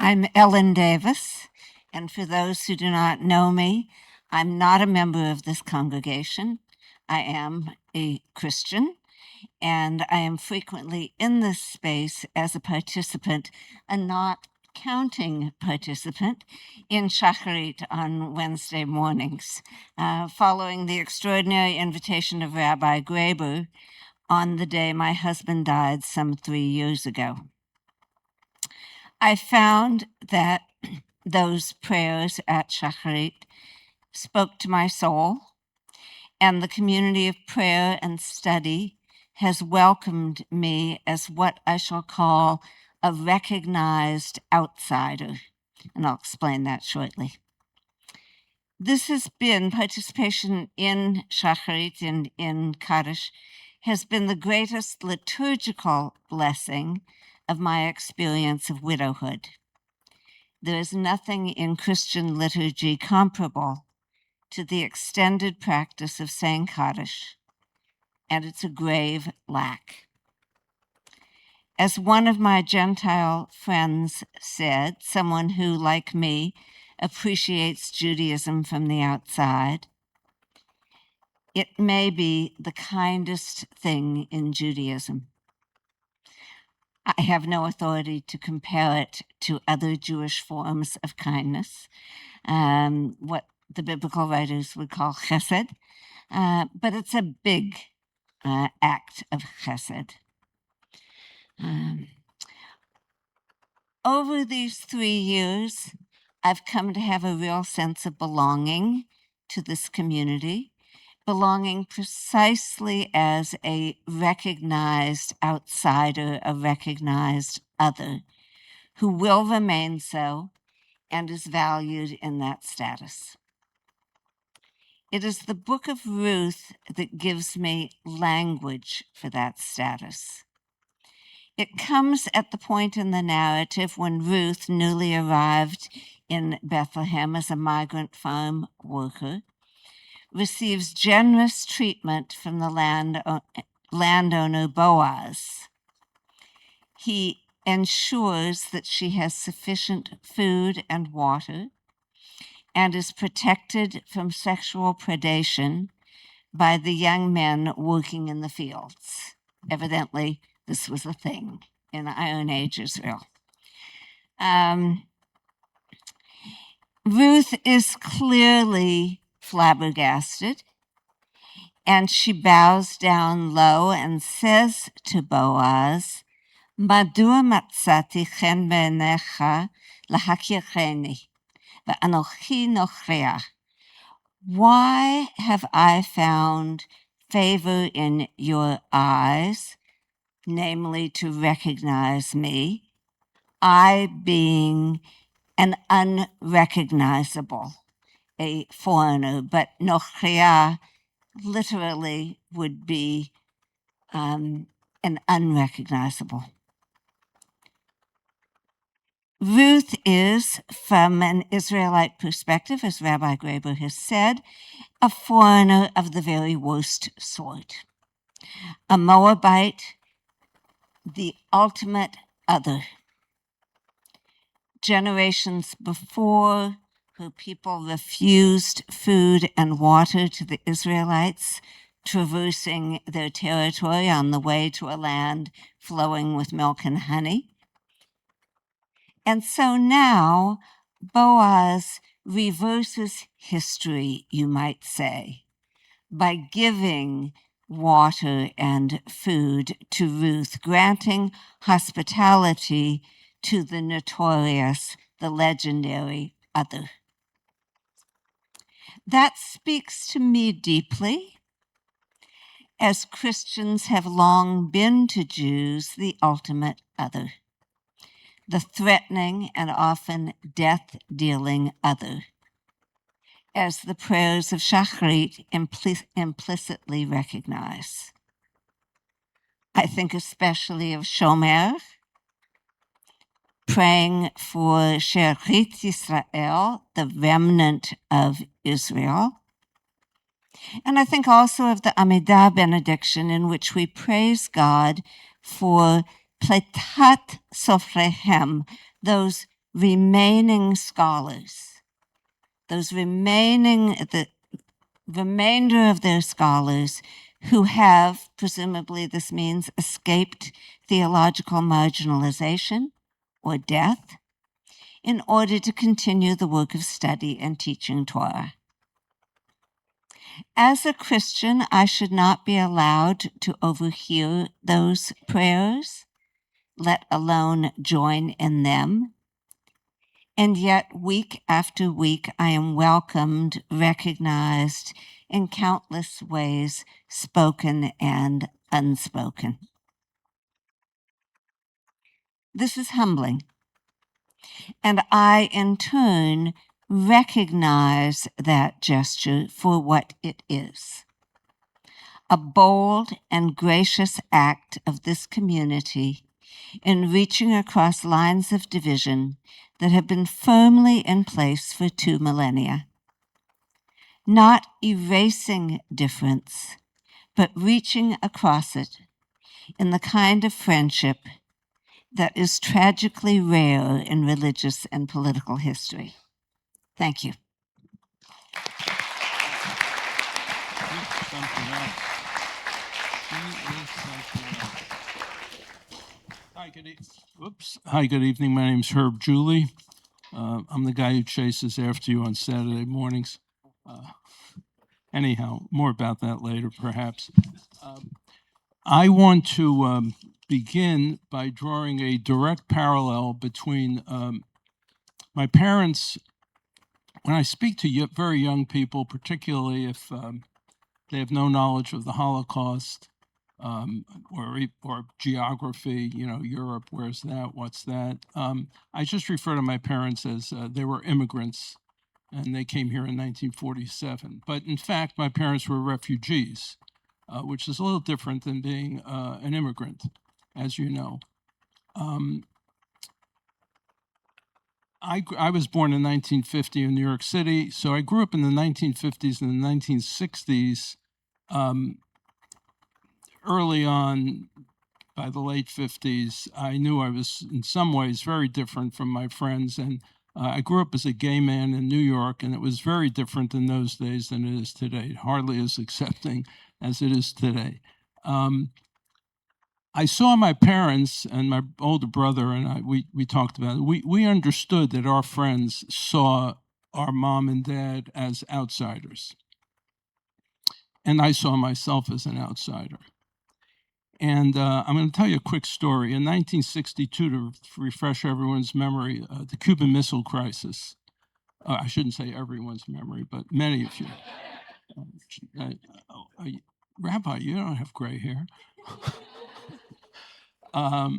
I'm Ellen Davis, and for those who do not know me, I'm not a member of this congregation. I am a Christian, and I am frequently in this space as a participant, a not counting participant, in Shacharit on Wednesday mornings, following the extraordinary invitation of Rabbi Graber on the day my husband died some 3 years ago. I found that those prayers at Shacharit spoke to my soul, and the community of prayer and study has welcomed me as what I shall call a recognized outsider, and I'll explain that shortly. This has been participation in Shacharit and in Kaddish has been the greatest liturgical blessing of my experience of widowhood. There is nothing in Christian liturgy comparable to the extended practice of saying Kaddish, and it's a grave lack. As one of my Gentile friends said, someone who, like me, appreciates Judaism from the outside, it may be the kindest thing in Judaism. I have no authority to compare it to other Jewish forms of kindness, what the biblical writers would call chesed, but it's a big act of chesed. Over these 3 years, I've come to have a real sense of belonging to this community, belonging precisely as a recognized outsider, a recognized other, who will remain so and is valued in that status. It is the book of Ruth that gives me language for that status. It comes at the point in the narrative when Ruth, newly arrived in Bethlehem as a migrant farm worker, receives generous treatment from the landowner Boaz. He ensures that she has sufficient food and water and is protected from sexual predation by the young men working in the fields. Evidently, this was a thing in Iron Age Israel. Ruth is clearly flabbergasted, and she bows down low and says to Boaz, "Madua matzati chen b'einecha lahakircheni, ve'anochi nochreach." Why have I found favor in your eyes, namely to recognize me, I being an unrecognizable, a foreigner, but nochrea literally would be an unrecognizable. Ruth is, from an Israelite perspective, as Rabbi Graber has said, a foreigner of the very worst sort. A Moabite, the ultimate other. Generations before, her people refused food and water to the Israelites, traversing their territory on the way to a land flowing with milk and honey. And so now, Boaz reverses history, you might say, by giving water and food to Ruth, granting hospitality to the notorious, the legendary other. That speaks to me deeply, as Christians have long been to Jews the ultimate other, the threatening and often death-dealing other, as the prayers of Shacharit implicitly recognize. I think especially of Shomer, praying for Sherit Yisrael, the remnant of Israel. And I think also of the Amidah benediction, in which we praise God for Pletat Sofrehem, those remaining scholars, the remainder of their scholars who have, presumably this means, escaped theological marginalization or death, in order to continue the work of study and teaching Torah. As a Christian, I should not be allowed to overhear those prayers, let alone join in them. And yet, week after week, I am welcomed, recognized in countless ways, spoken and unspoken. This is humbling. And I, in turn, recognize that gesture for what it is. A bold and gracious act of this community in reaching across lines of division that have been firmly in place for 2 millennia. Not erasing difference, but reaching across it in the kind of friendship that is tragically rare in religious and political history. Thank you. Hi, good evening. My name's Herb Julie. I'm the guy who chases after you on Saturday mornings. Anyhow, more about that later, perhaps. I want to begin by drawing a direct parallel between my parents. When I speak to very young people, particularly if they have no knowledge of the Holocaust or geography, Europe, where's that, what's that? I just refer to my parents as they were immigrants, and they came here in 1947. But in fact, my parents were refugees, which is a little different than being an immigrant, as you know. I was born in 1950 in New York City, so I grew up in the 1950s and the 1960s. Early on, by the late 50s, I knew I was in some ways very different from my friends. And I grew up as a gay man in New York, and it was very different in those days than it is today, hardly as accepting as it is today. I saw my parents and my older brother and we talked about it. We understood that our friends saw our mom and dad as outsiders. And I saw myself as an outsider. And I'm going to tell you a quick story. In 1962, to refresh everyone's memory, the Cuban Missile Crisis. I shouldn't say everyone's memory, but many of you. Rabbi, you don't have gray hair. At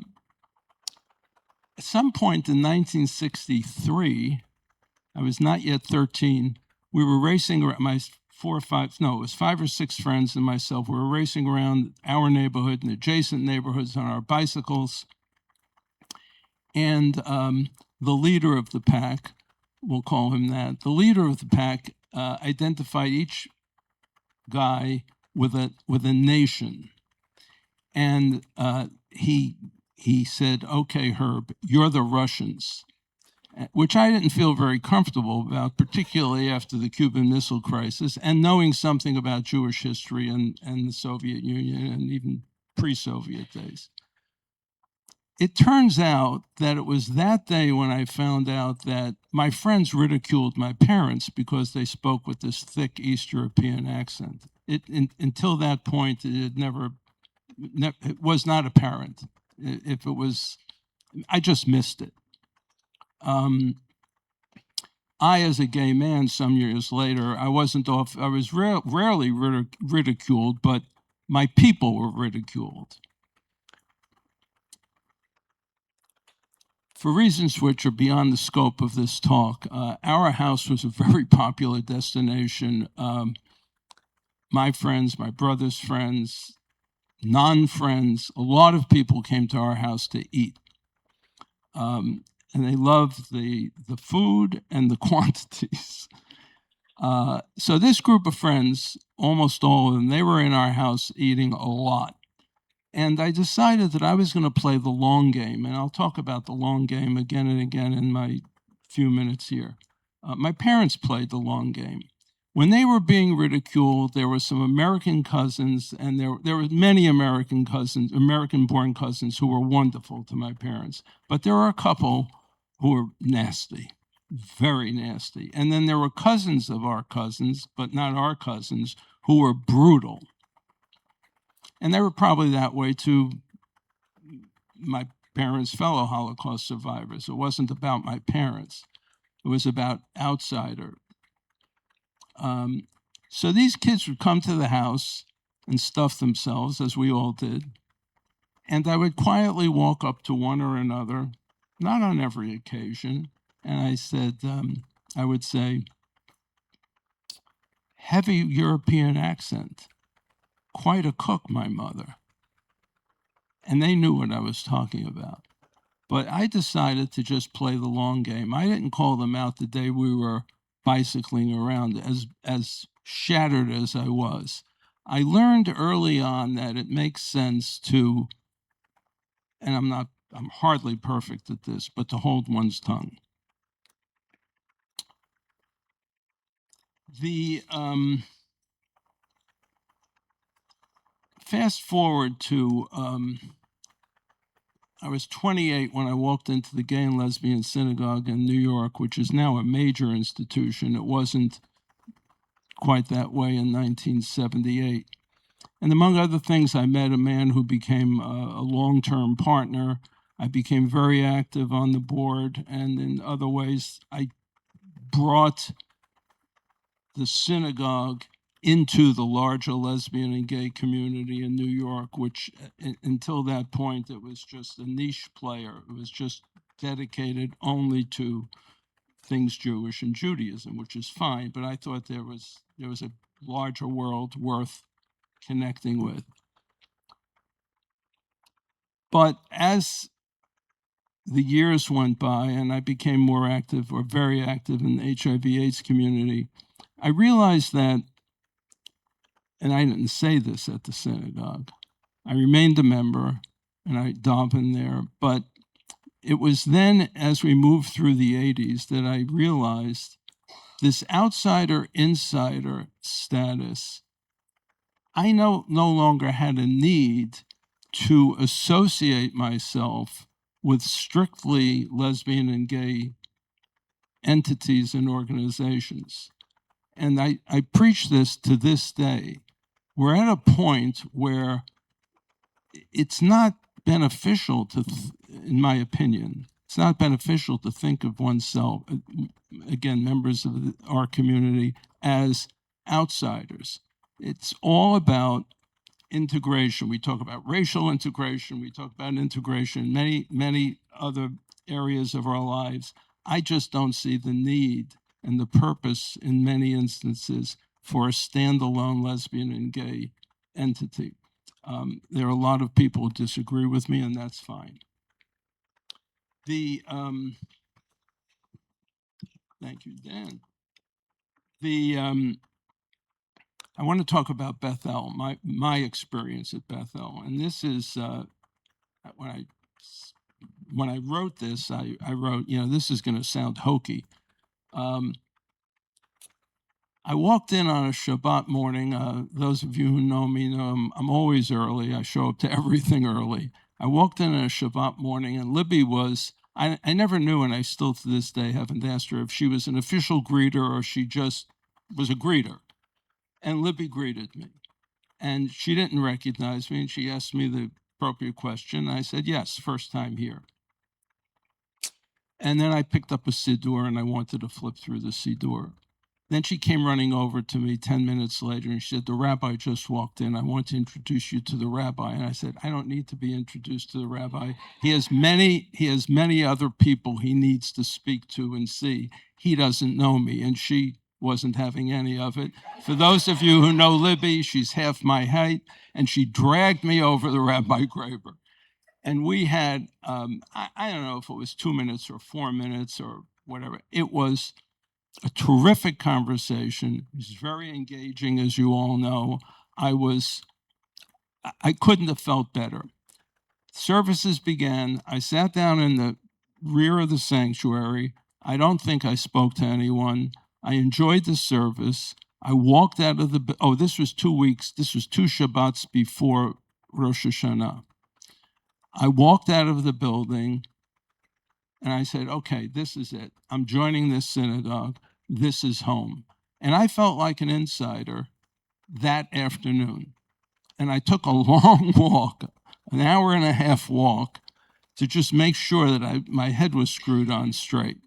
some point in 1963, I was not yet 13. We were racing around, it was 5 or 6 friends and myself. We were racing around our neighborhood and adjacent neighborhoods on our bicycles. And the leader of the pack, we'll call him that, the leader of the pack identified each guy with a nation. And he said, "Okay, Herb, you're the Russians," which I didn't feel very comfortable about, particularly after the Cuban Missile Crisis and knowing something about Jewish history and the Soviet Union and even pre-Soviet days. It turns out that it was that day when I found out that my friends ridiculed my parents because they spoke with this thick East European accent. Until that point, it was not apparent. If it was, I just missed it. I, as a gay man, some years later, I was rarely ridiculed, but my people were ridiculed. For reasons which are beyond the scope of this talk, our house was a very popular destination. My friends, my brother's friends, non-friends, a lot of people came to our house to eat. And they loved the food and the quantities. So this group of friends, almost all of them, they were in our house eating a lot. And I decided that I was going to play the long game, and I'll talk about the long game again and again in my few minutes here. My parents played the long game. When they were being ridiculed, there were some American cousins, and there were many American cousins, American-born cousins, who were wonderful to my parents. But there were a couple who were nasty, very nasty. And then there were cousins of our cousins, but not our cousins, who were brutal. And they were probably that way to my parents' fellow Holocaust survivors. It wasn't about my parents. It was about outsider. So these kids would come to the house and stuff themselves, as we all did. And I would quietly walk up to one or another, not on every occasion, and I would say, heavy European accent. Quite a cook, my mother. And they knew what I was talking about. But I decided to just play the long game. I didn't call them out the day we were bicycling around, as shattered as I was. I learned early on that it makes sense to, and I'm hardly perfect at this, but to hold one's tongue. Fast forward to, I was 28 when I walked into the Gay and Lesbian Synagogue in New York, which is now a major institution. It wasn't quite that way in 1978. And among other things, I met a man who became a long-term partner. I became very active on the board, and in other ways, I brought the synagogue into the larger lesbian and gay community in New York, which until that point, it was just a niche player. It was just dedicated only to things Jewish and Judaism, which is fine, but I thought there was a larger world worth connecting with. But as the years went by and I became more active, or very active, in the HIV/AIDS community, I realized that, and I didn't say this at the synagogue, I remained a member and I davened there, but it was then, as we moved through the 80s, that I realized this outsider-insider status. I no longer had a need to associate myself with strictly lesbian and gay entities and organizations. And I preach this to this day. We're at a point where it's not beneficial to, in my opinion, it's not beneficial to think of oneself, again, members of our community, as outsiders. It's all about integration. We talk about racial integration. We talk about integration in many other areas of our lives. I just don't see the need and the purpose in many instances for a standalone lesbian and gay entity. There are a lot of people who disagree with me, and that's fine. Thank you, Dan. I want to talk about Bethel, my experience at Bethel, and this is when I wrote this, I wrote, this is going to sound hokey. I walked in on a Shabbat morning. Those of you who know me know I'm always early. I show up to everything early. I walked in on a Shabbat morning, and Libby was, I never knew, and I still to this day haven't asked her if she was an official greeter or she just was a greeter. And Libby greeted me. And she didn't recognize me, and she asked me the appropriate question. I said, yes, first time here. And then I picked up a Siddur, and I wanted to flip through the Siddur. Then she came running over to me 10 minutes later, and she said, the rabbi just walked in. I want to introduce you to the rabbi. And I said, I don't need to be introduced to the rabbi. He has many other people he needs to speak to and see. He doesn't know me, and she wasn't having any of it. For those of you who know Libby, she's half my height, and she dragged me over the Rabbi Graber. And we had, I don't know if it was 2 minutes or 4 minutes or whatever. It was a terrific conversation. It was very engaging, as you all know. I was I couldn't have felt better. Services began. I sat down in the rear of the sanctuary. I don't think I spoke to anyone. I enjoyed the service. I walked out of the, this was 2 weeks, this was 2 Shabbats before Rosh Hashanah. I walked out of the building and I said, okay, this is it. I'm joining this synagogue. This is home. And I felt like an insider that afternoon. And I took a long walk, an hour and a half walk, to just make sure that my head was screwed on straight.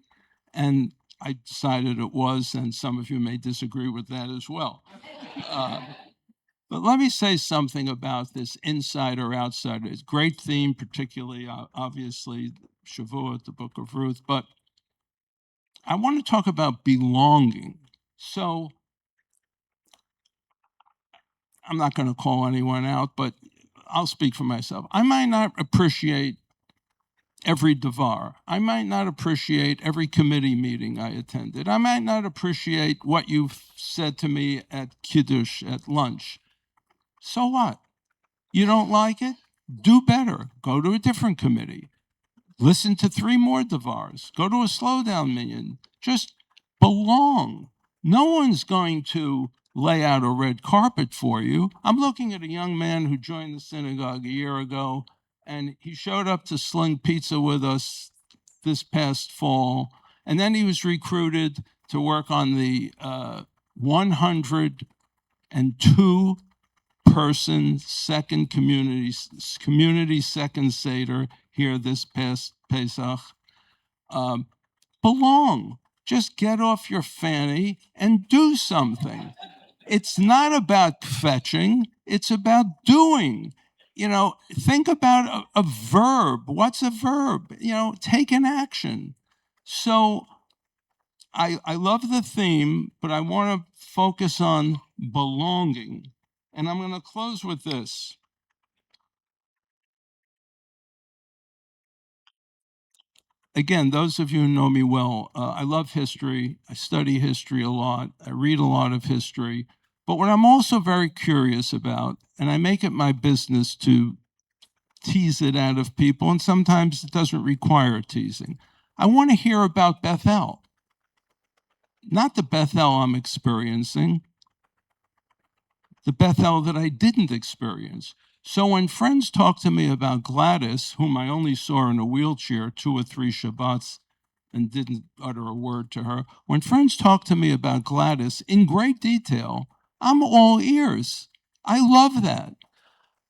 And I decided it was, and some of you may disagree with that as well. But let me say something about this insider outsider. It's a great theme, particularly, obviously, Shavuot, the book of Ruth. But I want to talk about belonging. So I'm not going to call anyone out, but I'll speak for myself. I might not appreciate every devar. I might not appreciate every committee meeting I attended. I might not appreciate what you've said to me at Kiddush, at lunch. So what? You don't like it? Do better. Go to a different committee. Listen to 3 more devars. Go to a slowdown minyan. Just belong. No one's going to lay out a red carpet for you. I'm looking at a young man who joined the synagogue a year ago, and he showed up to sling pizza with us this past fall. And then he was recruited to work on the 102 person second community second Seder here this past Pesach. Belong. Just get off your fanny and do something. It's not about fetching, it's about doing. Think about a verb. What's a verb? Take an action. So I love the theme, but I want to focus on belonging. And I'm going to close with this. Again, those of you who know me well, I love history. I study history a lot. I read a lot of history. But what I'm also very curious about, and I make it my business to tease it out of people, and sometimes it doesn't require teasing. I want to hear about Bethel. Not the Bethel I'm experiencing, the Bethel that I didn't experience. So when friends talk to me about Gladys, whom I only saw in a wheelchair 2 or 3 Shabbats and didn't utter a word to her, when friends talk to me about Gladys in great detail, I'm all ears. I love that.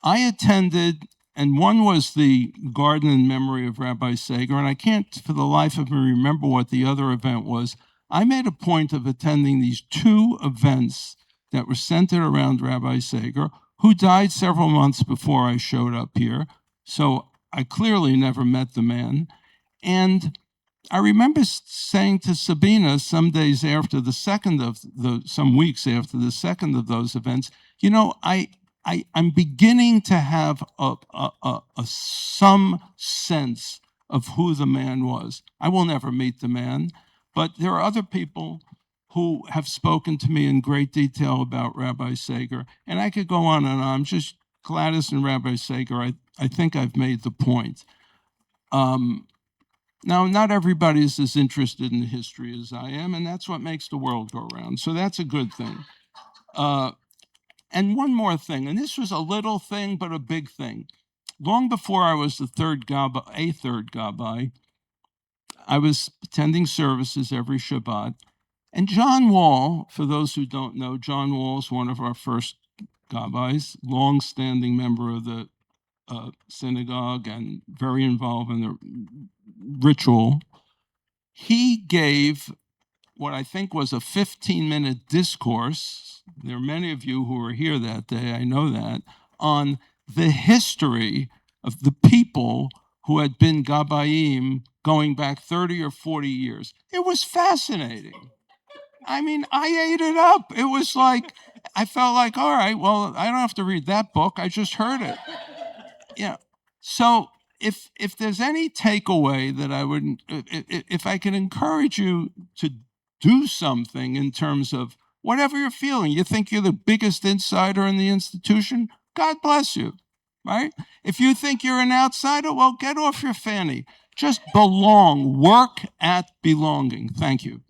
I attended, and one was the garden in memory of Rabbi Sager, and I can't for the life of me remember what the other event was. I made a point of attending these 2 events that were centered around Rabbi Sager, who died several months before I showed up here. So I clearly never met the man. And I remember saying to Sabina some days after the second of some weeks after the second of those events, I'm beginning to have some sense of who the man was. I will never meet the man, but there are other people who have spoken to me in great detail about Rabbi Sager, and I could go on and on. Just Gladys and Rabbi Sager, I think I've made the point. Now, not everybody is as interested in history as I am, and that's what makes the world go round. So that's a good thing. And one more thing, and this was a little thing, but a big thing. Long before I was a third gabbai, I was attending services every Shabbat. And John Wall, for those who don't know, John Wall is one of our first gabbais, long-standing member of the synagogue and very involved in the ritual. He gave what I think was a 15-minute discourse. There are many of you who were here that day, I know that, on the history of the people who had been Gabbayim going back 30 or 40 years. It was fascinating. I mean, I ate it up. It was like, I felt like, all right, well, I don't have to read that book. I just heard it. Yeah. So if there's any takeaway that I would, if I can encourage you to do something in terms of whatever you're feeling, you think you're the biggest insider in the institution, God bless you, right? If you think you're an outsider, well, get off your fanny. Just belong. Work at belonging. Thank you.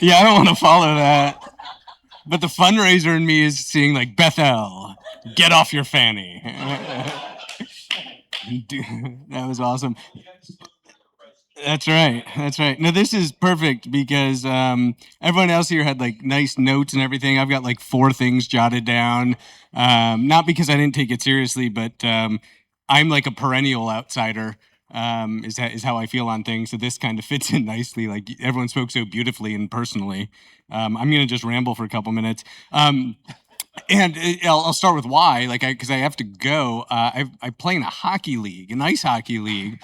Yeah, I don't want to follow that. But the fundraiser in me is seeing like Bethel, get off your fanny. That was awesome. That's right. That's right. No, this is perfect because everyone else here had like nice notes and everything. I've got like 4 things jotted down. Not because I didn't take it seriously, but I'm like a perennial outsider. Is how I feel on things. So this kind of fits in nicely. Like everyone spoke so beautifully and personally. I'm gonna just ramble for a couple minutes. And I'll start with why. Like, because I have to go. I play in a hockey league, an ice hockey league,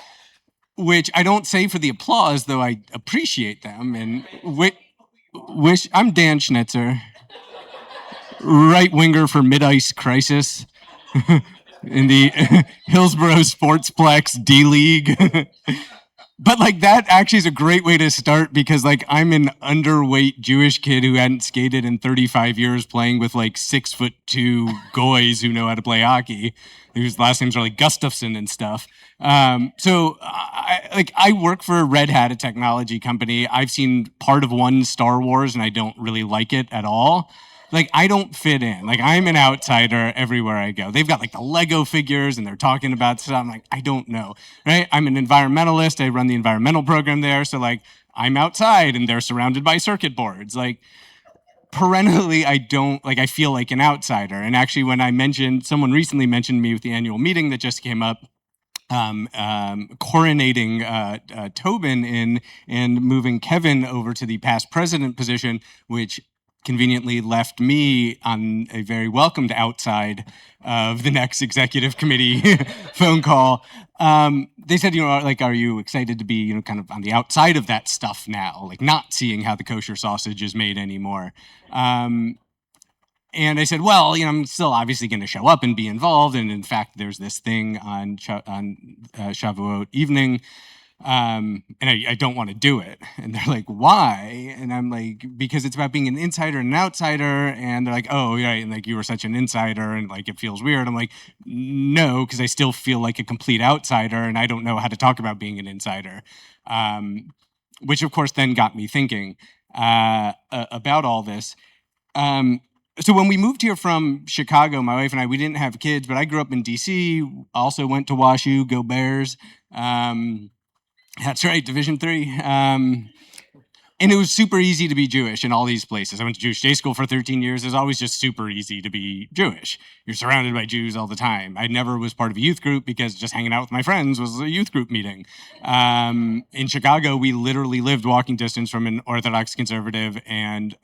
which I don't say for the applause, though I appreciate them. And wish I'm Dan Schnitzer, right winger for Mid Ice Crisis in the Hillsborough Sportsplex D League. But like that actually is a great way to start because like I'm an underweight Jewish kid who hadn't skated in 35 years playing with like 6'2" goys who know how to play hockey, whose last names are like Gustafson and stuff. So I work for Red Hat, a technology company. I've seen part of one Star Wars and I don't really like it at all. Like I don't fit in. Like I'm an outsider everywhere I go. They've got like the Lego figures and they're talking about stuff. I'm like, I don't know, right? I'm an environmentalist. I run the environmental program there. So like I'm outside and they're surrounded by circuit boards. Like perennially, I don't like, I feel like an outsider. And actually when someone recently mentioned me with the annual meeting that just came up, coronating Tobin in and moving Kevin over to the past president position, which conveniently left me on a very welcomed outside of the next executive committee phone call. They said, like, are you excited to be, kind of on the outside of that stuff now, like not seeing how the kosher sausage is made anymore? And I said, well, I'm still obviously going to show up and be involved. And in fact, there's this thing on Shavuot evening, and I don't want to do it. And they're like, why? And I'm like, because it's about being an insider and an outsider. And they're like, oh, yeah, and like you were such an insider and like it feels weird. I'm like, no, because I still feel like a complete outsider and I don't know how to talk about being an insider. Which of course then got me thinking about all this. So when we moved here from Chicago, my wife and I, we didn't have kids, but I grew up in DC, also went to WashU, go Bears. That's right, Division III. And it was super easy to be Jewish in all these places. I went to Jewish day school for 13 years. It was always just super easy to be Jewish. You're surrounded by Jews all the time. I never was part of a youth group because just hanging out with my friends was a youth group meeting. In Chicago, we literally lived walking distance from an Orthodox conservative and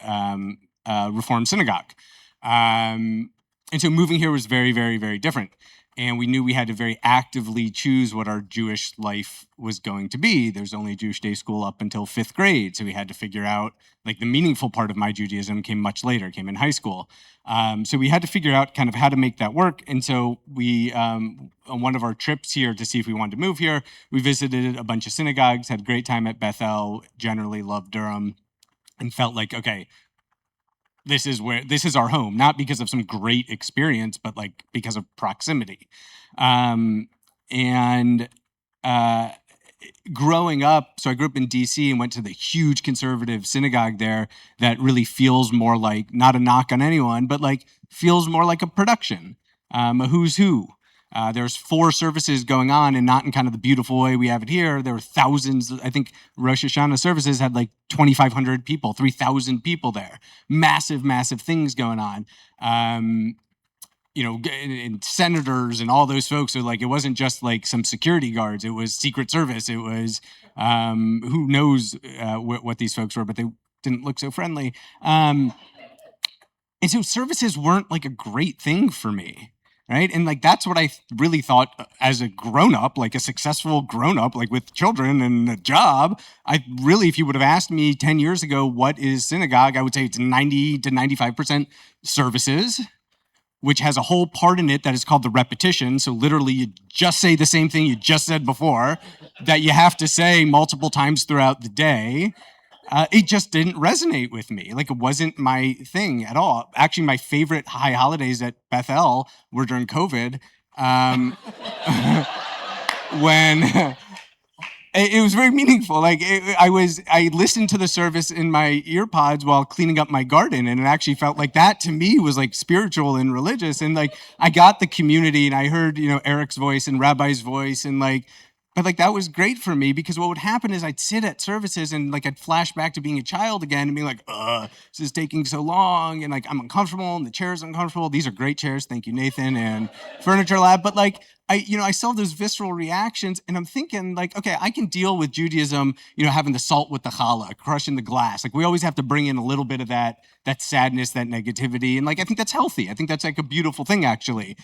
Reformed synagogue. And so moving here was very, very, very different. And we knew we had to very actively choose what our Jewish life was going to be. There's only Jewish day school up until 5th grade. So we had to figure out, like the meaningful part of my Judaism came much later, came in high school. So we had to figure out kind of how to make that work. And so we, on one of our trips here to see if we wanted to move here, we visited a bunch of synagogues, had a great time at Bethel, generally loved Durham, and felt like, okay, this is our home, not because of some great experience, but like because of proximity. Growing up, so I grew up in DC and went to the huge conservative synagogue there that really feels more like, not a knock on anyone, but like feels more like a production, a who's who. There's 4 services going on and not in kind of the beautiful way we have it here. There were thousands. I think Rosh Hashanah services had like 2,500 people, 3,000 people there. Massive, massive things going on. And senators and all those folks. So like, it wasn't just like some security guards. It was Secret Service. It was who knows what these folks were, but they didn't look so friendly. And so services weren't like a great thing for me. Right. And like, that's what I really thought as a grown up, like a successful grown up, like with children and a job. I really, if you would have asked me 10 years ago, what is synagogue? I would say it's 90 to 95% services, which has a whole part in it that is called the repetition. So literally you just say the same thing you just said before that you have to say multiple times throughout the day. It just didn't resonate with me. Like it wasn't my thing at all. Actually, my favorite high holidays at Bethel were during COVID. When it was very meaningful. Like I listened to the service in my ear pods while cleaning up my garden, and it actually felt like that to me was like spiritual and religious. And like I got the community, and I heard Eric's voice and Rabbi's voice, and but like that was great for me because what would happen is I'd sit at services and like I'd flash back to being a child again and being like, this is taking so long, and like I'm uncomfortable, and the chair is uncomfortable. These are great chairs, thank you, Nathan, and Furniture Lab. But like I still have those visceral reactions, and I'm thinking like, okay, I can deal with Judaism, having the salt with the challah, crushing the glass. Like we always have to bring in a little bit of that sadness, that negativity, and like I think that's healthy. I think that's like a beautiful thing, actually.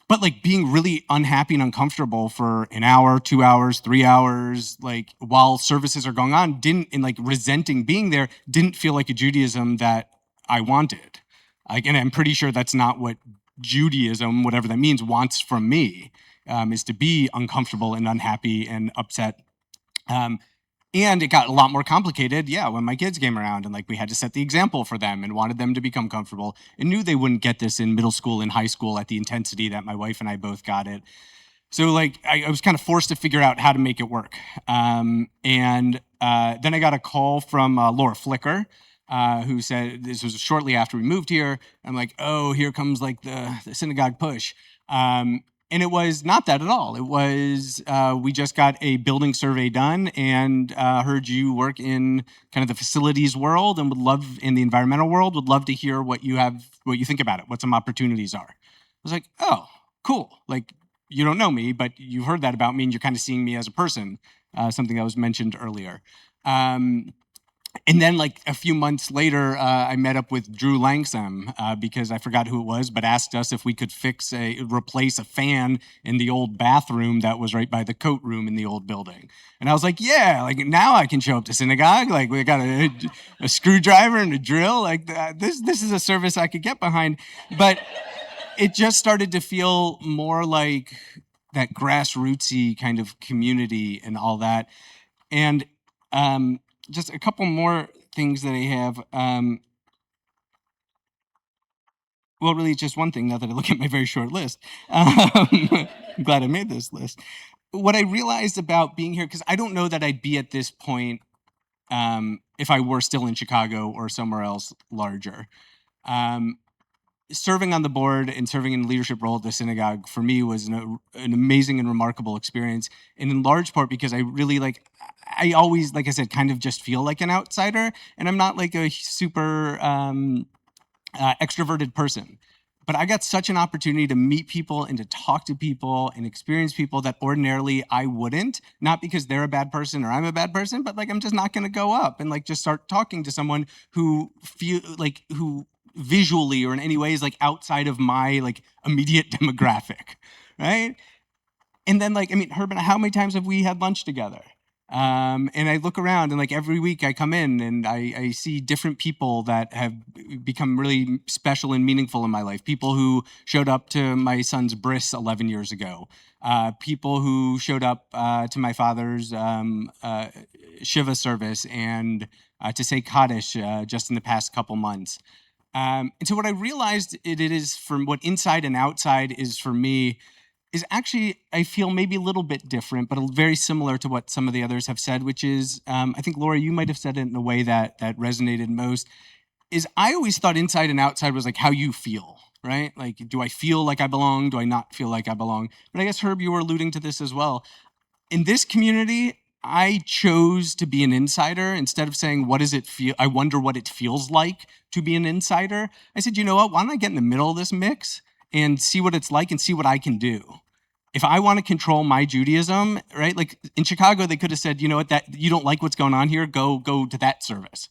But like being really unhappy and uncomfortable for an hour, 2 hours, 3 hours, like while services are going on, and like resenting being there, didn't feel like a Judaism that I wanted. Like, and I'm pretty sure that's not what Judaism, whatever that means, wants from me, is to be uncomfortable and unhappy and upset. And it got a lot more complicated, when my kids came around and like we had to set the example for them and wanted them to become comfortable and knew they wouldn't get this in middle school and high school at the intensity that my wife and I both got it. So like I was kind of forced to figure out how to make it work. And then I got a call from Laura Flicker, who said, this was shortly after we moved here. I'm like, oh, here comes like the synagogue push. And it was not that at all. It was, we just got a building survey done and heard you work in kind of the facilities world and would love, in the environmental world, would love to hear what you think about it, what some opportunities are. I was like, oh, cool. Like, you don't know me, but you've heard that about me and you're kind of seeing me as a person, something that was mentioned earlier. And then like a few months later, I met up with Drew Langsam because I forgot who it was, but asked us if we could replace a fan in the old bathroom that was right by the coat room in the old building. And I was like, yeah, like now I can show up to synagogue. Like we got a screwdriver and a drill. Like this is a service I could get behind. But it just started to feel more like that grassrootsy kind of community and all that. And just a couple more things that I have. Well, really, just one thing now that I look at my very short list. I'm glad I made this list. What I realized about being here, because I don't know that I'd be at this point if I were still in Chicago or somewhere else larger. Serving on the board and serving in a leadership role at the synagogue for me was an amazing and remarkable experience. And in large part because I really I always, like I said, kind of just feel like an outsider. And I'm not like a super extroverted person. But I got such an opportunity to meet people and to talk to people and experience people that ordinarily I wouldn't, not because they're a bad person or I'm a bad person, but like I'm just not going to go up and like just start talking to someone who who visually or in any way is like outside of my like immediate demographic, right? And then like, I mean, Herb and I, how many times have we had lunch together? And I look around and like every week I come in and I see different people that have become really special and meaningful in my life. People who showed up to my son's bris 11 years ago. People who showed up to my father's Shiva service and to say Kaddish just in the past couple months. And so what I realized it is from what inside and outside is for me is actually, I feel maybe a little bit different, but very similar to what some of the others have said, which is, I think, Laura, you might have said it in a way that resonated most, is I always thought inside and outside was like how you feel, right? Like, do I feel like I belong? Do I not feel like I belong? But I guess, Herb, you were alluding to this as well. In this community, I chose to be an insider instead of saying, what does it feel? I wonder what it feels like to be an insider. I said, you know what? Why don't I get in the middle of this mix and see what it's like and see what I can do? If I want to control my Judaism, right? Like in Chicago, they could have said, you know what, that you don't like what's going on here, go to that service.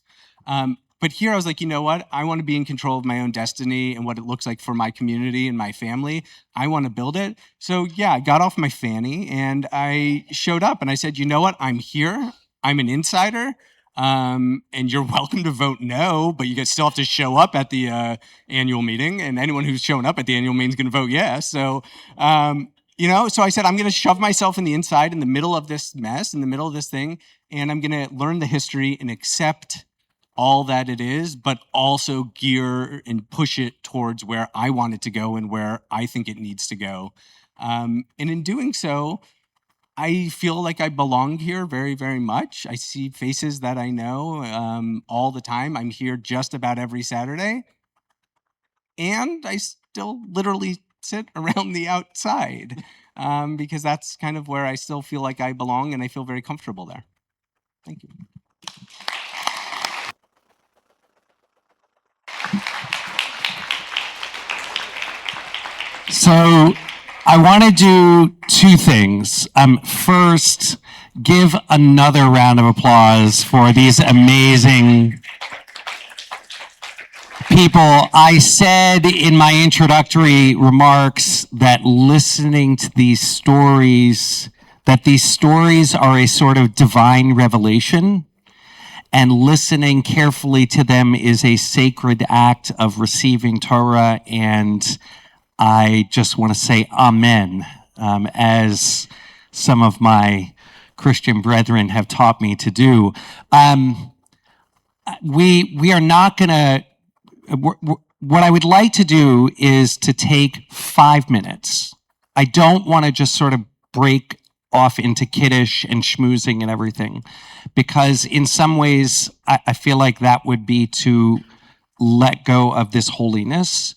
But here I was like, you know what? I want to be in control of my own destiny and what it looks like for my community and my family. I want to build it. So yeah, I got off my fanny and I showed up and I said, you know what? I'm here. I'm an insider. And you're welcome to vote no, but you guys still have to show up at the annual meeting, and anyone who's showing up at the annual meeting is going to vote yes. So, so I said, I'm going to shove myself in the middle of this mess, in the middle of this thing, and I'm going to learn the history and accept all that it is, but also gear and push it towards where I want it to go and where I think it needs to go. And in doing so, I feel like I belong here very, very much. I see faces that I know all the time. I'm here just about every Saturday. And I still literally sit around the outside because that's kind of where I still feel like I belong and I feel very comfortable there. Thank you. So I want to do two things. First, give another round of applause for these amazing people. I said in my introductory remarks that listening to these stories, that these stories are a sort of divine revelation, and listening carefully to them is a sacred act of receiving Torah. And I just want to say amen, as some of my Christian brethren have taught me to do. We are not going to, what I would like to do is to take 5 minutes. I don't want to just sort of break off into kiddush and schmoozing and everything, because in some ways I feel like that would be to let go of this holiness.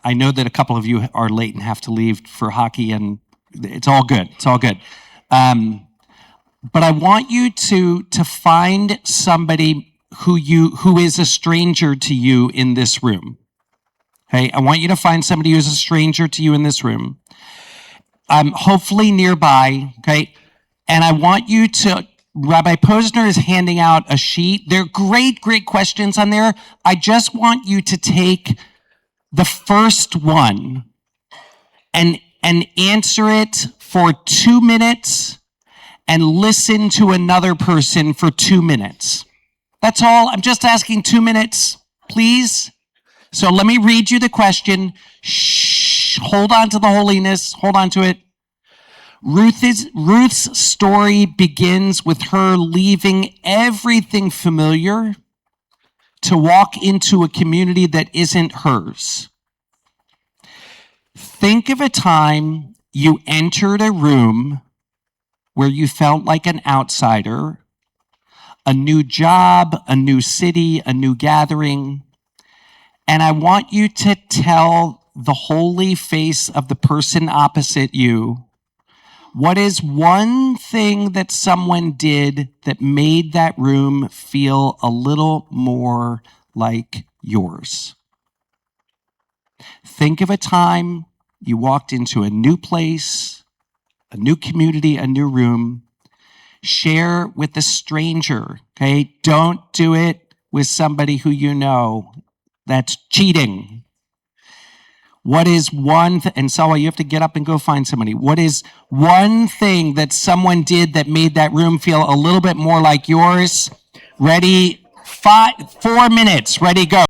I know that a couple of you are late and have to leave for hockey, and it's all good. It's all good. But I want you to find somebody who is a stranger to you in this room. Okay, I want you to find somebody who's a stranger to you in this room. Hopefully nearby. Okay, and I want you to. Rabbi Posner is handing out a sheet. There are great questions on there. I just want you to take the first one and answer it for 2 minutes and listen to another person for 2 minutes. That's all. I'm just asking 2 minutes, please. So let me read you the question. Shh, hold on to the holiness. Hold on to it. Ruth's story begins with her leaving everything familiar to walk into a community that isn't hers. Think of a time you entered a room where you felt like an outsider, a new job, a new city, a new gathering. And I want you to tell the holy face of the person opposite you, what is one thing that someone did that made that room feel a little more like yours? Think of a time you walked into a new place, a new community, a new room. Share with a stranger, okay? Don't do it with somebody who you know. That's cheating. What is one, and Sawa, you have to get up and go find somebody. What is one thing that someone did that made that room feel a little bit more like yours? Ready? 4 minutes. Ready, go.